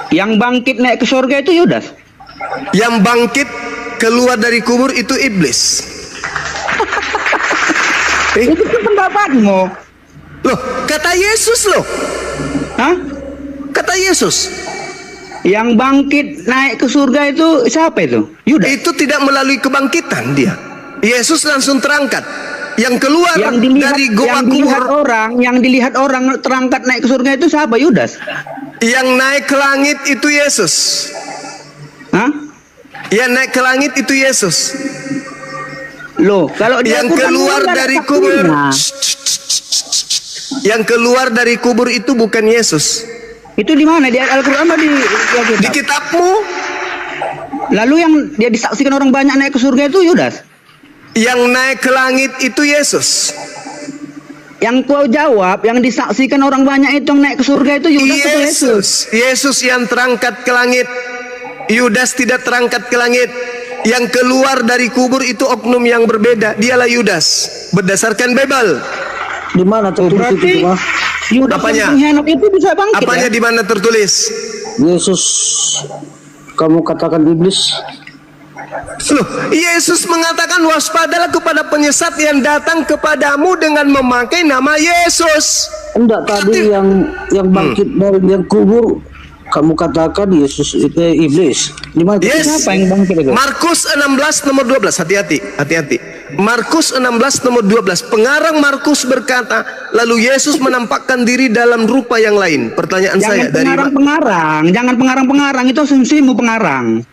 Yang bangkit naik ke surga itu Yudas. Yang bangkit keluar dari kubur itu iblis. Itu pendapatmu. Loh, kata Yesus loh. Hah? Kata Yesus. Yang bangkit naik ke surga itu siapa itu? Yudas. Itu tidak melalui kebangkitan dia. Yesus langsung terangkat. Yang keluar dari gua kubur, yang dilihat orang terangkat naik ke surga itu siapa? Yudas. Yang naik ke langit itu Yesus. Hah? Yang naik ke langit itu Yesus. Loh, kalau dia yang keluar dari kubur, yang keluar dari kubur itu bukan Yesus. Itu di mana? Di Al-Quran atau di kitabmu? Lalu yang dia disaksikan orang banyak naik ke surga itu Yudas. Yang naik ke langit itu Yesus. Yang kau jawab, yang disaksikan orang banyak itu yang naik ke surga itu Yudas atau Yesus? Yesus yang terangkat ke langit. Yudas tidak terangkat ke langit. Yang keluar dari kubur itu oknum yang berbeda. Dialah Yudas berdasarkan Bible. Di mana tertulis itu? Yudas yang pengkhianat itu bisa bangkit. Apanya di mana tertulis? Yesus, kamu katakan iblis. Loh, Yesus mengatakan waspadalah kepada penyesat yang datang kepadamu dengan memakai nama Yesus. Enggak, tadi yang bangkit dari yang kubur kamu katakan Yesus itu iblis. Di mana? Siapa yang bangkit itu? Markus 16 nomor 12. Hati-hati. Markus 16 nomor 12. Pengarang Markus berkata, lalu Yesus menampakkan diri dalam rupa yang lain. Pertanyaan saya dari pengarang, jangan pengarang itu asumsimu pengarang.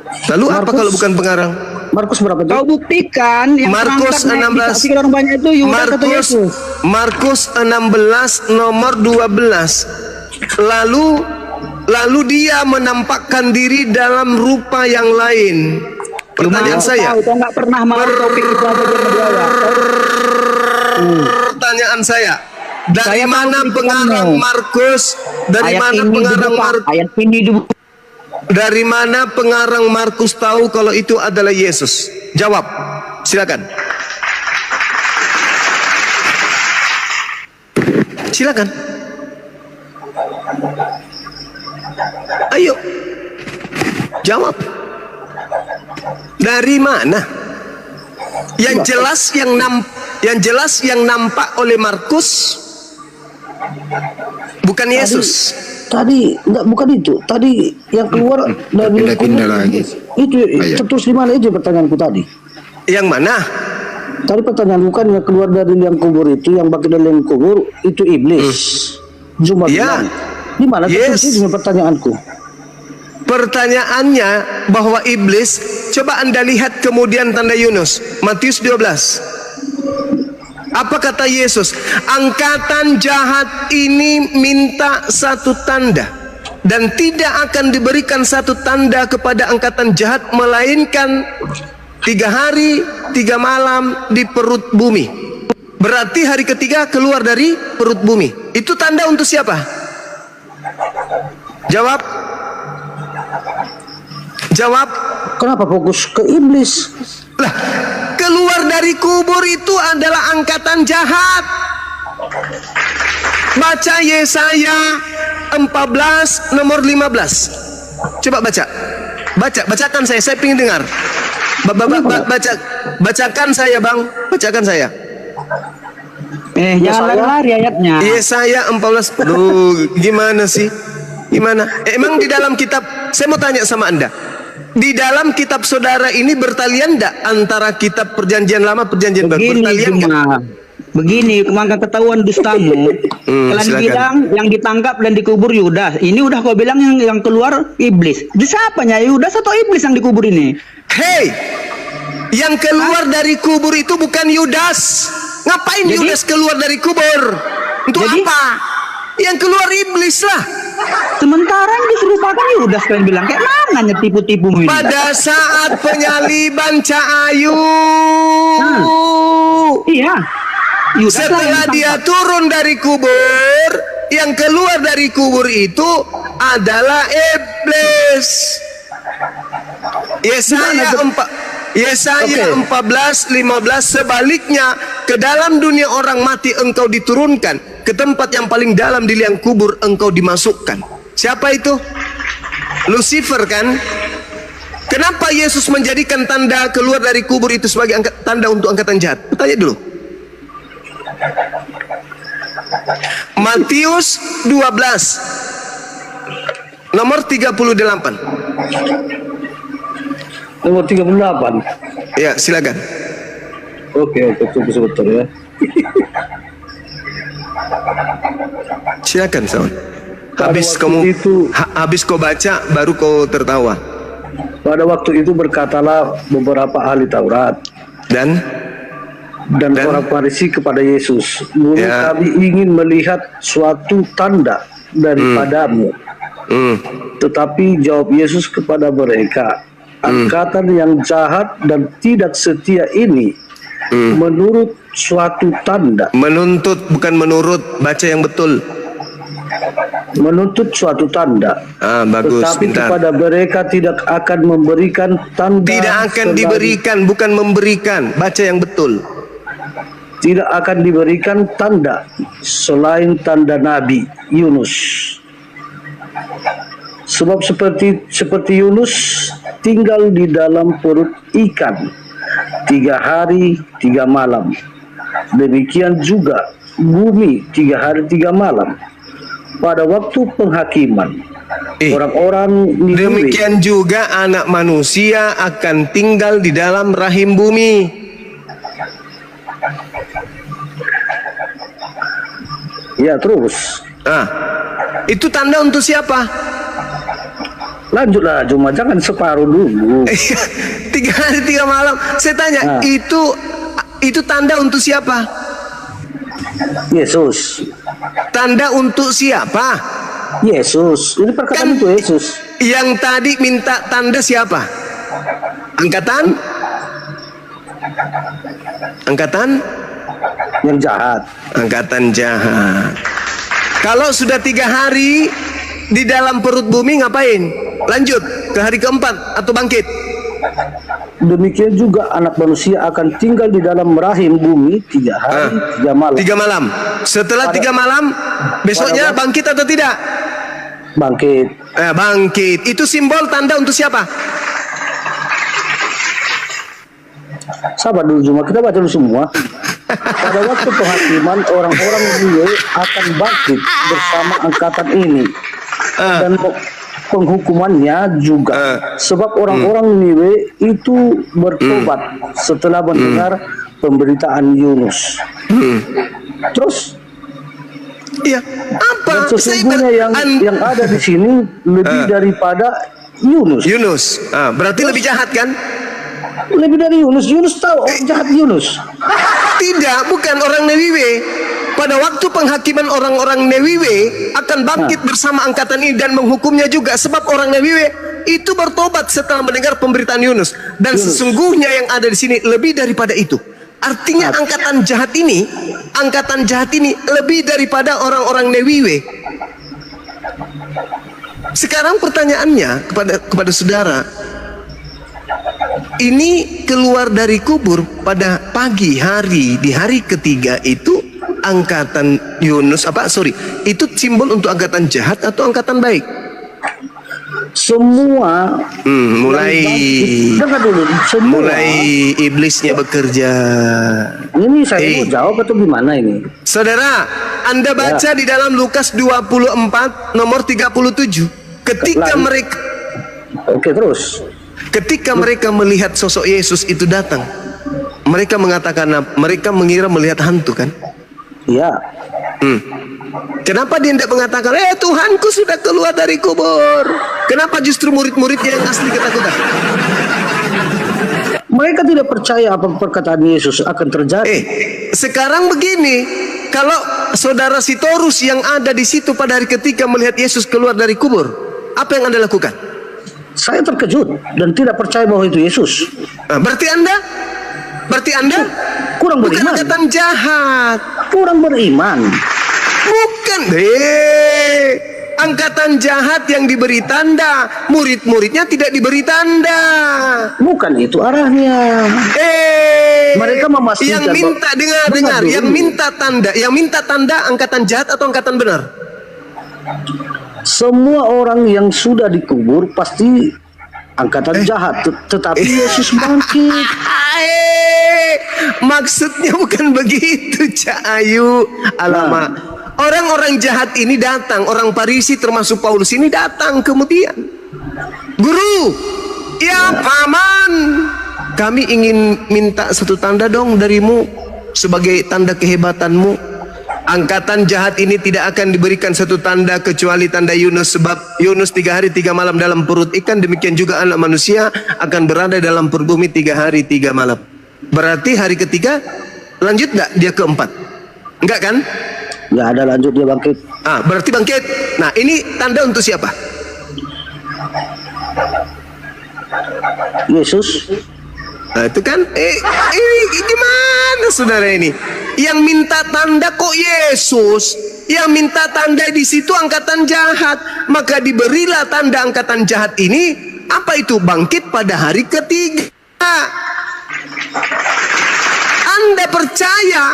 Lalu Markus, apa kalau bukan pengarang? Markus berapa itu? Kau buktikan yang Markus terangkat naik 16. disaksikan orang banyak itu Yudas atau Yesus. Markus 16 nomor 12. Lalu dia menampakkan diri dalam rupa yang lain. Pertanyaan saya. Kau nggak pernah mau topik itu apa dia menjawab. Pertanyaan saya. Dari Saya mana mau pengarang kritikanmu. Markus? Dari Ayat mana ini pengarang dibuka, Markus? ayat ini dibuka. Dari mana pengarang Markus tahu kalau itu adalah Yesus? Jawab. Silakan. Silakan. Ayo. Jawab. Dari mana? Yang jelas yang nampak oleh Markus bukan Yesus. Tadi enggak, bukan itu. Tadi yang keluar dari Pindah lagi. Itu terus di mana itu pertanyaanku tadi? Yang mana? Tadi pertanyaan bukan yang keluar dari liang kubur itu, yang bangkit dari liang kubur itu iblis. Cuma Ya. bilang, di mana tertulisnya pertanyaanku? Pertanyaannya bahwa iblis, coba Anda lihat kemudian tanda Yunus, Matius 12. Apa kata Yesus? Angkatan jahat ini minta satu tanda, dan tidak akan diberikan satu tanda kepada angkatan jahat melainkan 3 hari 3 malam di perut bumi. Berarti hari ketiga keluar dari perut bumi. Itu tanda untuk siapa? Jawab. Jawab. Kenapa fokus ke iblis? Lah, keluar dari kubur itu adalah angkatan jahat. Baca Yesaya 14 nomor 15. Coba baca. Bacakan saya ingin dengar. Bacakan saya, Bang. Bacakan saya. Jangan lari-lari ayatnya. Yesaya 14. Aduh, gimana sih? Gimana? Emang di dalam kitab, saya mau tanya sama Anda. Di dalam kitab saudara ini bertalian enggak antara kitab perjanjian lama perjanjian baru? Bertalian enggak? Begini, kemangka ketahuan dustamu. Kalian bilang yang ditangkap dan dikubur Yudas. Ini udah kau bilang yang keluar iblis. Di siapanya Yudas atau iblis yang dikubur ini? Hei, yang keluar dari kubur itu bukan Yudas. Ngapain Yudas keluar dari kubur? Untuk apa? Yang keluar iblis lah. Sementara yang diserupakan Yudas, kalian bilang kayak mana tipu-tipu ini? Pada saat penyaliban Cak Ayu. Iya. Yudas Setelah dia turun dari kubur, yang keluar dari kubur itu adalah iblis. Yesaya 14:15 sebaliknya, ke dalam dunia orang mati engkau diturunkan, ke tempat yang paling dalam di liang kubur engkau dimasukkan. Siapa itu? Lucifer kan? Kenapa Yesus menjadikan tanda keluar dari kubur itu sebagai tanda untuk angkatan jahat? Tanya dulu. Matius 12 nomor 38. Nomor 38. Ya, silakan. Oke, tunggu sebentar ya. Silakan, Saul. Habis kau baca baru kau tertawa. Pada waktu itu berkatalah beberapa ahli Taurat dan orang Farisi kepada Yesus, "Guru, kami ingin melihat suatu tanda daripadamu." Tetapi jawab Yesus kepada mereka, "Angkatan yang jahat dan tidak setia ini menurut suatu tanda." Menuntut, bukan menurut. Baca yang betul. Menuntut suatu tanda. Bagus. Tetapi kepada mereka tidak akan memberikan tanda. Tidak akan diberikan, bukan memberikan. Baca yang betul. Tidak akan diberikan tanda selain tanda Nabi Yunus. Sebab seperti Yunus tinggal di dalam perut ikan 3 hari 3 malam. Demikian juga bumi 3 hari 3 malam. Pada waktu penghakiman, orang-orang demikian juga anak manusia akan tinggal di dalam rahim bumi. Ya, terus. Itu tanda untuk siapa? Lanjutlah cuma jangan separuh dulu. 3 hari 3 malam. Saya tanya, itu tanda untuk siapa? Yesus. Tanda untuk siapa? Yesus. Ini perkataan itu Yesus. Yang tadi minta tanda siapa? Angkatan yang jahat. Angkatan jahat. Kalau sudah 3 hari di dalam perut bumi ngapain? Lanjut ke hari keempat atau bangkit? Demikian juga anak manusia akan tinggal di dalam rahim bumi 3 hari 3 malam. 3 malam. Setelah 3 malam, besoknya bangkit atau tidak? Bangkit. Bangkit. Itu simbol tanda untuk siapa? Sabar dulu cuma kita baca dulu semua. Pada waktu penghakiman orang-orang Niniwe akan bangkit bersama angkatan ini dan penghukumannya juga sebab orang-orang Niniwe itu bertobat setelah mendengar pemberitaan Yunus. Terus iya, apa? Sesungguhnya yang ada di sini lebih daripada Yunus. Berarti lebih jahat kan? Lebih dari Yunus. Yunus tahu orang jahat Yunus. Tidak, bukan orang Niniwe. Pada waktu penghakiman orang-orang Niniwe akan bangkit bersama angkatan ini dan menghukumnya juga sebab orang Niniwe itu bertobat setelah mendengar pemberitaan Yunus. Dan sesungguhnya yang ada di sini lebih daripada itu. Artinya angkatan jahat ini lebih daripada orang-orang Niniwe. Sekarang pertanyaannya kepada saudara, ini keluar dari kubur pada pagi hari di hari ketiga itu angkatan Yunus itu simbol untuk angkatan jahat atau angkatan baik? Semua mulai iblisnya bekerja. Ini saya mau jawab atau gimana ini? Saudara, Anda baca di dalam Lukas 24 nomor 37. Ketika mereka melihat sosok Yesus itu datang, mereka mengatakan, mereka mengira melihat hantu kan? Iya. Kenapa dia tidak mengatakan, Tuhanku sudah keluar dari kubur? Kenapa justru murid-muridnya yang asli ketakutan? Mereka tidak percaya apa perkataan Yesus akan terjadi. Sekarang begini, kalau saudara Sitorus yang ada di situ pada hari ketika melihat Yesus keluar dari kubur, apa yang Anda lakukan? Saya terkejut dan tidak percaya bahwa itu Yesus. Berarti Anda kurang beriman. Bukan angkatan jahat. Kurang beriman. Bukan. Angkatan jahat yang diberi tanda, murid-muridnya tidak diberi tanda. Bukan itu arahnya. Mereka memastikan. Yang minta dengar, yang minta tanda angkatan jahat atau angkatan benar? Semua orang yang sudah dikubur pasti angkatan jahat, tetapi Yesus bangkit. Maksudnya bukan begitu, Cak Ayu. Alamak. Orang-orang jahat ini datang, orang Farisi termasuk Paulus ini datang kemudian. Guru, ya paman, kami ingin minta satu tanda dong darimu sebagai tanda kehebatanmu. Angkatan jahat ini tidak akan diberikan satu tanda kecuali tanda Yunus, sebab Yunus 3 hari 3 malam dalam perut ikan, demikian juga anak manusia akan berada dalam perut bumi 3 hari 3 malam. Berarti hari ketiga lanjut nggak dia keempat? Enggak kan? Nggak ada lanjut, dia bangkit. Berarti bangkit. Nah, ini tanda untuk siapa? Yesus. Nah, itu kan ini gimana saudara ini? Yang minta tanda kok Yesus? Yang minta tanda di situ angkatan jahat. Maka diberilah tanda angkatan jahat ini. Apa itu? Bangkit pada hari ketiga. Anda percaya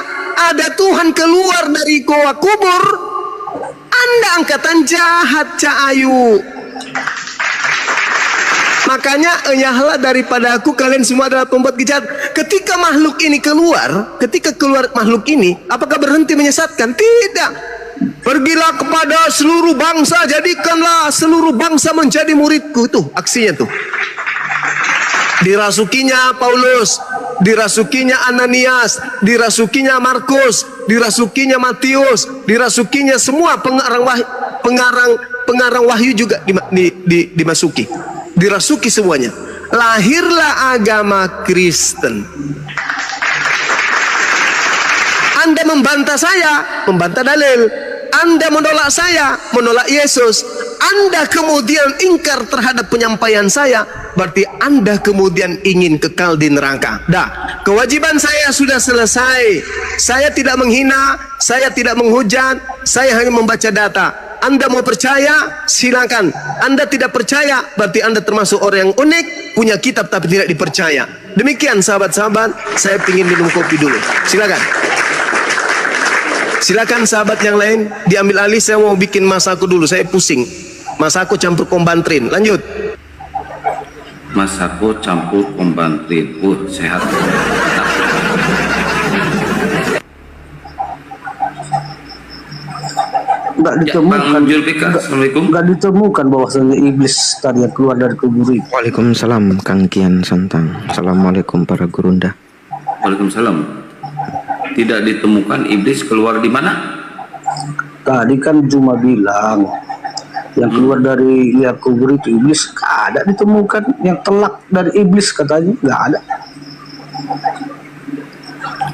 ada Tuhan keluar dari goa kubur? Anda angkatan jahat, Cak Ayu. Makanya enyahlah daripada aku, kalian semua adalah pembuat kejahat. Ketika makhluk ini keluar, ketika keluar makhluk ini, apakah berhenti menyesatkan? Tidak. Pergilah kepada seluruh bangsa, jadikanlah seluruh bangsa menjadi muridku. Tuh aksinya tuh. Dirasukinya Paulus, dirasukinya Ananias, dirasukinya Markus, dirasukinya Matius, dirasukinya semua pengarang pengarang wahyu juga dimasuki, dirasuki semuanya. Lahirlah agama Kristen. Anda membantah saya, membantah dalil. Anda menolak saya, menolak Yesus. Anda kemudian ingkar terhadap penyampaian saya, berarti Anda kemudian ingin kekal di neraka. Dah, kewajiban saya sudah selesai. Saya tidak menghina, saya tidak menghujat, saya hanya membaca data. Anda mau percaya, silakan. Anda tidak percaya, berarti Anda termasuk orang yang unik, punya kitab tapi tidak dipercaya. Demikian sahabat-sahabat, saya ingin minum kopi dulu. Silakan. Silakan sahabat yang lain diambil alih. Saya mau bikin masaku dulu, saya pusing. Masaku campur kombantrin. Lanjut. Masaku campur kombantrin. Sehat. Nggak ditemukan. Nggak ditemukan bahwasanya iblis tadi yang keluar dari kubur itu. Waalaikumsalam Kang Kian Santang. Assalamualaikum para gurunda. Waalaikumsalam. Tidak ditemukan iblis keluar di mana? Tadi kan cuma bilang yang keluar dari liang kubur itu iblis, nggak ada ditemukan. Yang telak dari iblis katanya nggak ada.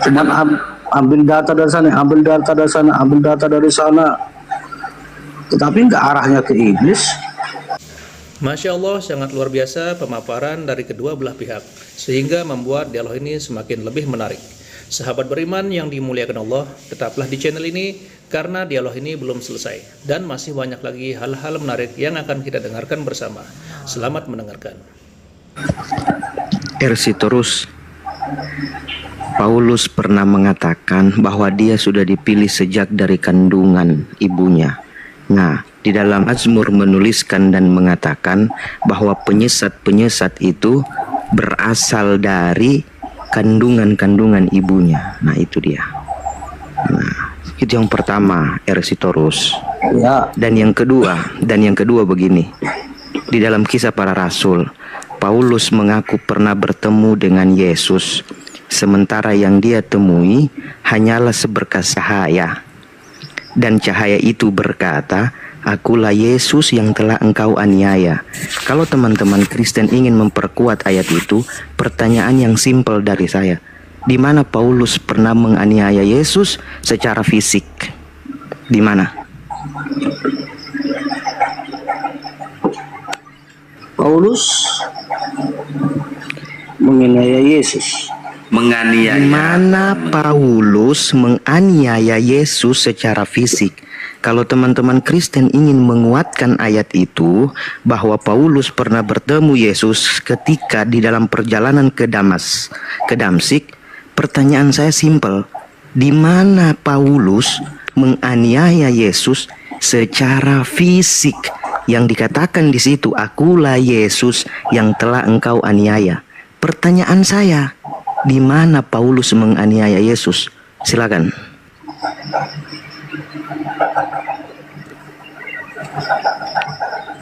Cuman ambil data dari sana, ambil data dari sana, ambil data dari sana. Tetapi nggak arahnya ke iblis. Masya Allah, sangat luar biasa pemaparan dari kedua belah pihak, sehingga membuat dialog ini semakin lebih menarik. Sahabat beriman yang dimuliakan Allah, tetaplah di channel ini karena dialog ini belum selesai dan masih banyak lagi hal-hal menarik yang akan kita dengarkan bersama. Selamat mendengarkan. Ersitorus, Paulus pernah mengatakan bahwa dia sudah dipilih sejak dari kandungan ibunya. Nah, di dalam Mazmur menuliskan dan mengatakan bahwa penyesat-penyesat itu berasal dari kandungan-kandungan ibunya. Nah, itu dia. Nah, itu yang pertama, Ersitorus. Ya. Dan yang kedua begini. Di dalam Kisah Para Rasul, Paulus mengaku pernah bertemu dengan Yesus, sementara yang dia temui hanyalah seberkas cahaya. Dan cahaya itu berkata, "Akulah Yesus yang telah engkau aniaya." Kalau teman-teman Kristen ingin memperkuat ayat itu, pertanyaan yang simpel dari saya, di mana Paulus pernah menganiaya Yesus secara fisik? Di mana? Paulus menganiaya Yesus. Menganiaya. Mana Paulus menganiaya Yesus secara fisik? Kalau teman-teman Kristen ingin menguatkan ayat itu, bahwa Paulus pernah bertemu Yesus ketika di dalam perjalanan ke Damsik, pertanyaan saya simpel, di mana Paulus menganiaya Yesus secara fisik? Yang dikatakan di situ, "Akulah Yesus yang telah engkau aniaya." Pertanyaan saya, di mana Paulus menganiaya Yesus? Silakan.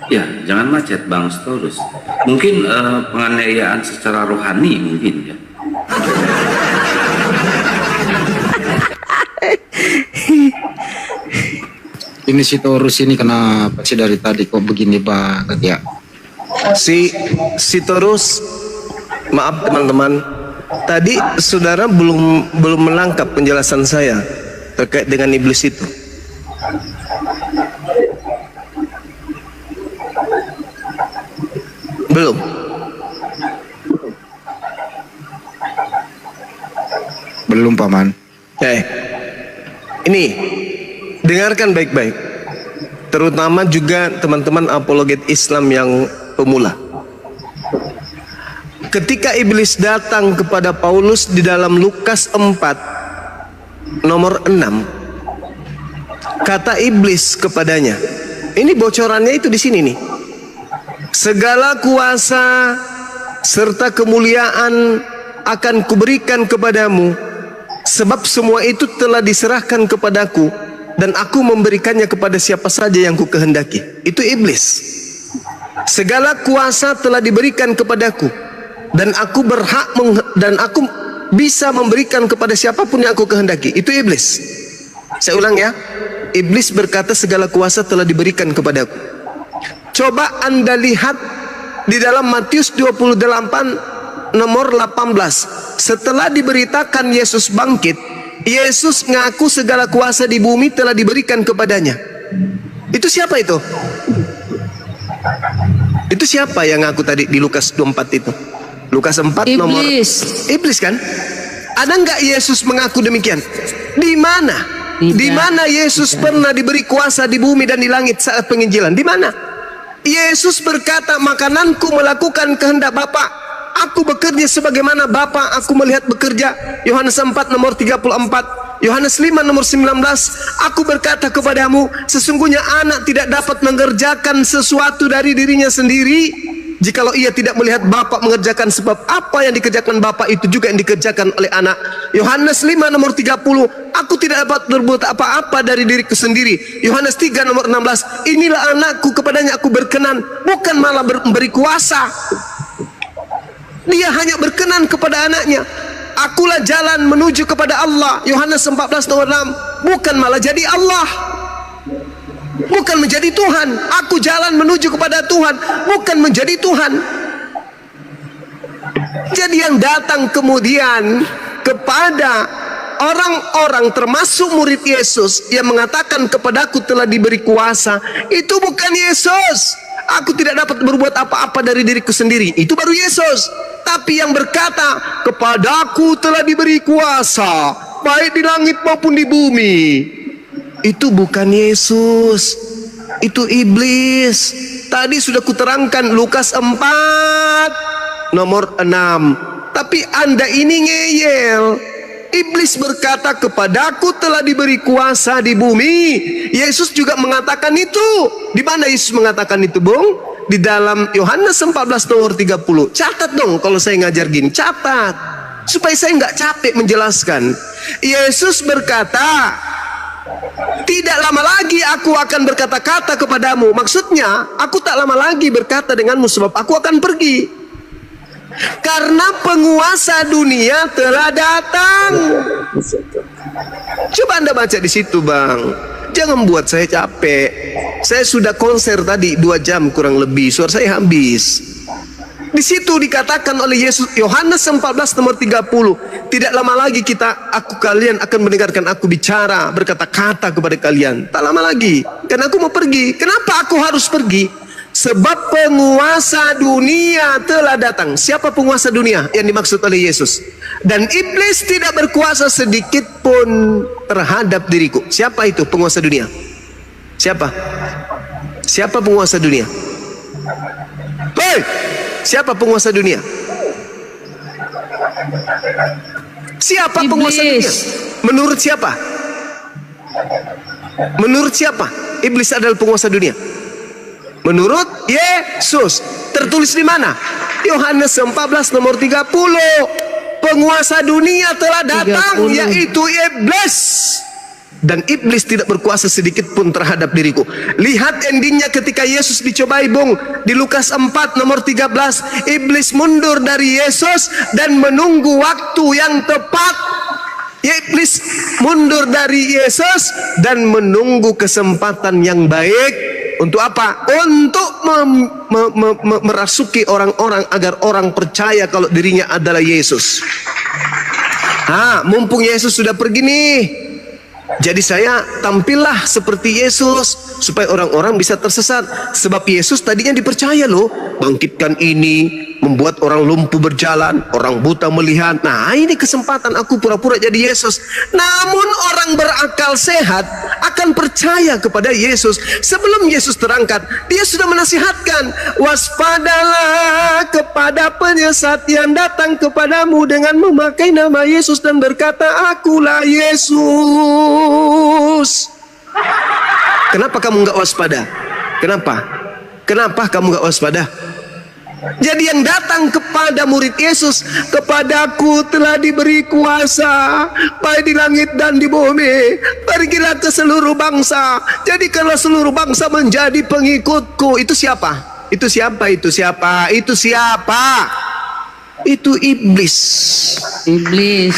Ya, jangan macet Bang Storus. Mungkin penganiayaan secara rohani mungkin ya. Ini si Torus ini kenapa sih dari tadi kok begini banget ya? Si Torus, maaf teman-teman, tadi saudara belum menangkap penjelasan saya terkait dengan iblis itu. Belum. Belum, Paman. Ini dengarkan baik-baik, terutama juga teman-teman apologet Islam yang pemula. Ketika iblis datang kepada Paulus di dalam Lukas 4 nomor 6, kata iblis kepadanya, ini bocorannya itu di sini nih. Segala kuasa serta kemuliaan akan kuberikan kepadamu, sebab semua itu telah diserahkan kepadaku, dan aku memberikannya kepada siapa saja yang ku kehendaki. Itu iblis. Segala kuasa telah diberikan kepadaku, dan aku berhak dan aku bisa memberikan kepada siapapun yang aku kehendaki. Itu iblis. Saya ulang ya. Iblis berkata segala kuasa telah diberikan kepadaku. Coba Anda lihat di dalam Matius 28 nomor 18. Setelah diberitakan Yesus bangkit, Yesus ngaku segala kuasa di bumi telah diberikan kepadanya. Itu siapa itu? Itu siapa yang ngaku tadi di Lukas 24 itu? Lukas 4 nomor Iblis kan? Ada nggak Yesus mengaku demikian? Di mana? Di mana Yesus pernah diberi kuasa di bumi dan di langit saat penginjilan? Di mana? Yesus berkata, makananku melakukan kehendak Bapa. Aku bekerja sebagaimana Bapa aku melihat bekerja. Yohanes 4 nomor 34. Yohanes 5 nomor 19. Aku berkata kepadamu, sesungguhnya anak tidak dapat mengerjakan sesuatu dari dirinya sendiri jikalau ia tidak melihat Bapa mengerjakan, sebab apa yang dikerjakan Bapa itu juga yang dikerjakan oleh anak. Yohanes 5 nomor 30. Aku tidak dapat berbuat apa-apa dari diriku sendiri. Yohanes 3 nomor 16. Inilah anakku, kepadanya aku berkenan, bukan malah memberi kuasa. Dia hanya berkenan kepada anaknya. Akulah jalan menuju kepada Allah. Yohanes 14 nomor 6. Bukan malah jadi Allah, bukan menjadi Tuhan. Aku jalan menuju kepada Tuhan, bukan menjadi Tuhan. Jadi yang datang kemudian kepada orang-orang termasuk murid Yesus yang mengatakan kepadaku telah diberi kuasa, itu bukan Yesus. Aku tidak dapat berbuat apa-apa dari diriku sendiri, itu baru Yesus. Tapi yang berkata kepadaku telah diberi kuasa baik di langit maupun di bumi, itu bukan Yesus, itu iblis. Tadi sudah kuterangkan Lukas 4 nomor 6. Tapi Anda ini ngeyel. Iblis berkata kepadaku telah diberi kuasa di bumi. Yesus juga mengatakan itu. Di mana Yesus mengatakan itu, Bung? Di dalam Yohanes 14 nomor 30. Catat dong kalau saya ngajar gini, catat supaya saya nggak capek menjelaskan. Yesus berkata, tidak lama lagi aku akan berkata-kata kepadamu. Maksudnya, aku tak lama lagi berkata denganmu sebab aku akan pergi. Karena penguasa dunia telah datang. Coba Anda baca di situ, Bang. Jangan buat saya capek. Saya sudah konser tadi 2 jam kurang lebih, suara saya habis. Di situ dikatakan oleh Yesus, Yohanes 14 nomor 30, tidak lama lagi kalian akan mendengarkan aku bicara, berkata-kata kepada kalian. Tak lama lagi, karena aku mau pergi. Kenapa aku harus pergi? Sebab penguasa dunia telah datang. Siapa penguasa dunia yang dimaksud oleh Yesus? Dan iblis tidak berkuasa sedikit pun terhadap diriku. Siapa itu penguasa dunia? Siapa? Siapa penguasa dunia? Hei! Siapa penguasa dunia? Siapa penguasa dunia? Menurut siapa? Menurut siapa? Iblis adalah penguasa dunia. Menurut Yesus. Tertulis di mana? Yohanes 14 nomor 30. Penguasa dunia telah datang, yaitu iblis. Dan iblis tidak berkuasa sedikit pun terhadap diriku. Lihat endingnya ketika Yesus dicobai, Bung. Di Lukas 4 nomor 13. Iblis mundur dari Yesus dan menunggu waktu yang tepat. Iblis mundur dari Yesus dan menunggu kesempatan yang baik. Untuk apa? Untuk merasuki orang-orang agar orang percaya kalau dirinya adalah Yesus. Mumpung Yesus sudah pergi nih, jadi saya tampillah seperti Yesus supaya orang-orang bisa tersesat. Sebab Yesus tadinya dipercaya loh, bangkitkan ini, membuat orang lumpuh berjalan, orang buta melihat. Nah, ini kesempatan aku pura-pura jadi Yesus. Namun orang berakal sehat akan percaya kepada Yesus. Sebelum Yesus terangkat, dia sudah menasihatkan, waspadalah kepada penyesat yang datang kepadamu dengan memakai nama Yesus dan berkata, akulah Yesus. Kenapa kamu nggak waspada? Kenapa kamu nggak waspada? Jadi yang datang kepada murid Yesus, kepadaku telah diberi kuasa baik di langit dan di bumi. Pergilah ke seluruh bangsa, jadikanlah seluruh bangsa menjadi pengikutku. Itu siapa? Itu siapa? Itu siapa? Itu siapa? Itu iblis. Iblis.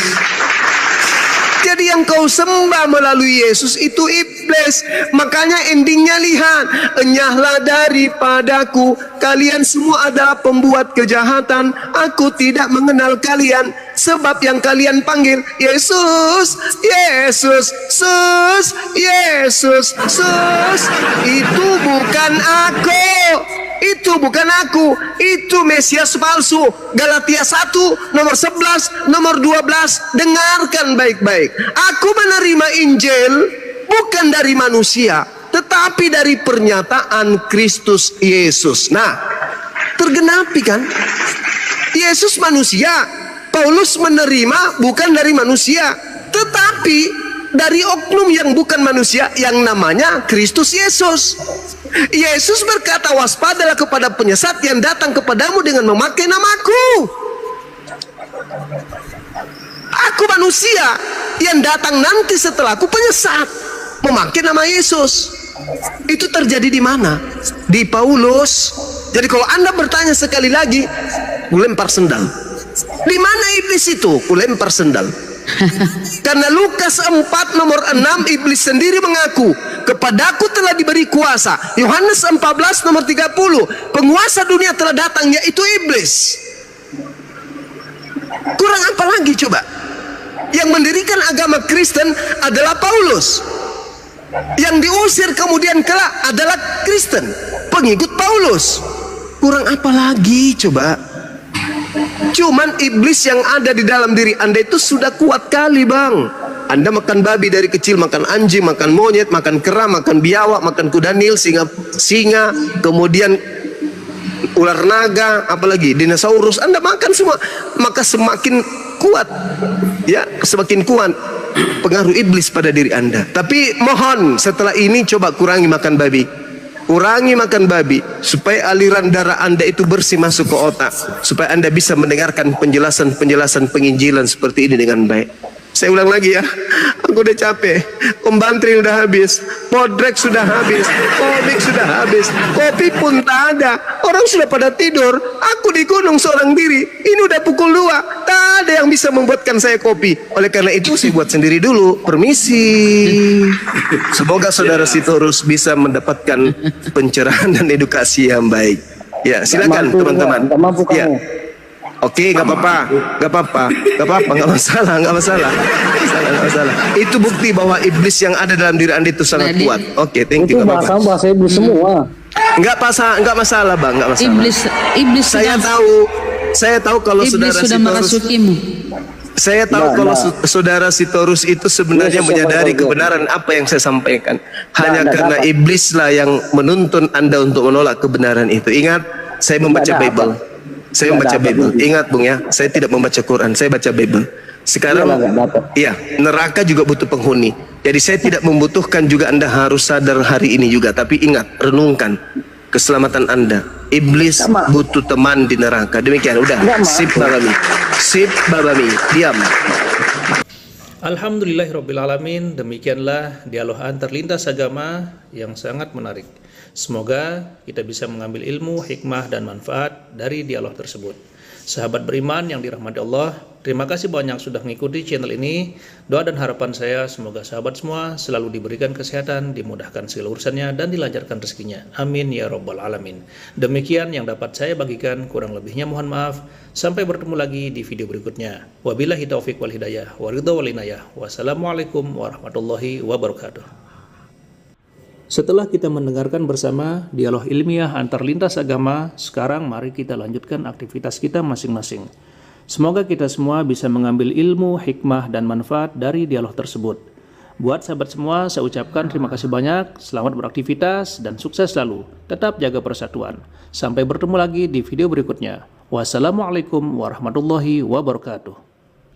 Jadi yang kau sembah melalui Yesus itu iblis. Makanya endingnya lihat, enyahlah daripadaku, kalian semua adalah pembuat kejahatan. Aku tidak mengenal kalian, sebab yang kalian panggil Yesus, Yesus, Sus, Yesus, Sus, itu bukan aku. Itu bukan aku, itu Mesias palsu. Galatia 1 nomor 11 nomor 12. Dengarkan baik-baik. Aku menerima Injil bukan dari manusia, tetapi dari pernyataan Kristus Yesus. Nah, tergenapi kan? Yesus manusia, Paulus menerima bukan dari manusia, tetapi dari oknum yang bukan manusia yang namanya Kristus Yesus. Yesus berkata, waspadalah kepada penyesat yang datang kepadamu dengan memakai namaku. Aku manusia yang datang nanti setelahku penyesat memakai nama Yesus. Itu terjadi di mana? Di Paulus. Jadi kalau Anda bertanya sekali lagi, kulempar sendal. Di mana iblis itu? Kulempar sendal. Karena Lukas 4 nomor 6 iblis sendiri mengaku, kepadaku telah diberi kuasa. Yohanes 14 nomor 30, penguasa dunia telah datang, yaitu iblis. Kurang apa lagi coba? Yang mendirikan agama Kristen adalah Paulus. Yang diusir kemudian kelak adalah Kristen, pengikut Paulus. Kurang apa lagi coba? Cuman iblis yang ada di dalam diri Anda itu sudah kuat kali, Bang. Anda makan babi dari kecil, makan anjing, makan monyet, makan kera, makan biawak, makan kuda nil, singa, kemudian ular naga, apalagi dinosaurus. Anda makan semua, maka semakin kuat, ya, semakin kuat pengaruh iblis pada diri Anda. Tapi mohon setelah ini coba kurangi makan babi. Kurangi makan babi supaya aliran darah Anda itu bersih masuk ke otak, supaya Anda bisa mendengarkan penjelasan-penjelasan penginjilan seperti ini dengan baik. Saya ulang lagi ya, aku udah capek. Pembantri udah habis, podrek sudah habis, komik sudah habis, kopi pun tak ada. Orang sudah pada tidur, aku di gunung seorang diri. Ini udah pukul 2, tak ada yang bisa membuatkan saya kopi. Oleh karena itu saya buat sendiri dulu. Permisi. Semoga saudara Sitorus bisa mendapatkan pencerahan dan edukasi yang baik. Ya, silakan teman-teman. Ya. Oke, nggak apa-apa, nggak masalah. Itu bukti bahwa iblis yang ada dalam diri Anda itu sangat kuat. Oke, thank you. Itu bahasa iblis semua. Nggak masalah, Bang, nggak masalah. Iblis saya tahu kalau saudara sudah merasukimu. Saya tahu kalau saudara Sitorus itu sebenarnya menyadari kebenaran apa yang saya sampaikan. Hanya karena iblislah yang menuntun Anda untuk menolak kebenaran itu. Ingat, saya membaca Bible. Saya membaca Bible. Ingat, Bung, ya, saya tidak membaca Quran, saya baca Bible. Sekarang, iya, neraka juga butuh penghuni. Jadi saya tidak membutuhkan juga Anda harus sadar hari ini juga. Tapi ingat, renungkan keselamatan Anda. Iblis butuh teman di neraka. Demikian, udah. Sip babami, diam. Alhamdulillahirrabbilalamin. Demikianlah dialog antar lintas agama yang sangat menarik. Semoga kita bisa mengambil ilmu, hikmah, dan manfaat dari dialog tersebut. Sahabat beriman yang dirahmati Allah, terima kasih banyak sudah mengikuti channel ini. Doa dan harapan saya semoga sahabat semua selalu diberikan kesehatan, dimudahkan segala urusannya, dan dilancarkan rezekinya. Amin ya rabbal alamin. Demikian yang dapat saya bagikan, kurang lebihnya mohon maaf. Sampai bertemu lagi di video berikutnya. Wabillahi taufiq wal hidayah, waridha wal inayah. Wassalamualaikum warahmatullahi wabarakatuh. Setelah kita mendengarkan bersama dialog ilmiah antar lintas agama, sekarang mari kita lanjutkan aktivitas kita masing-masing. Semoga kita semua bisa mengambil ilmu, hikmah, dan manfaat dari dialog tersebut. Buat sahabat semua, saya ucapkan terima kasih banyak, selamat beraktivitas, dan sukses selalu. Tetap jaga persatuan. Sampai bertemu lagi di video berikutnya. Wassalamualaikum warahmatullahi wabarakatuh.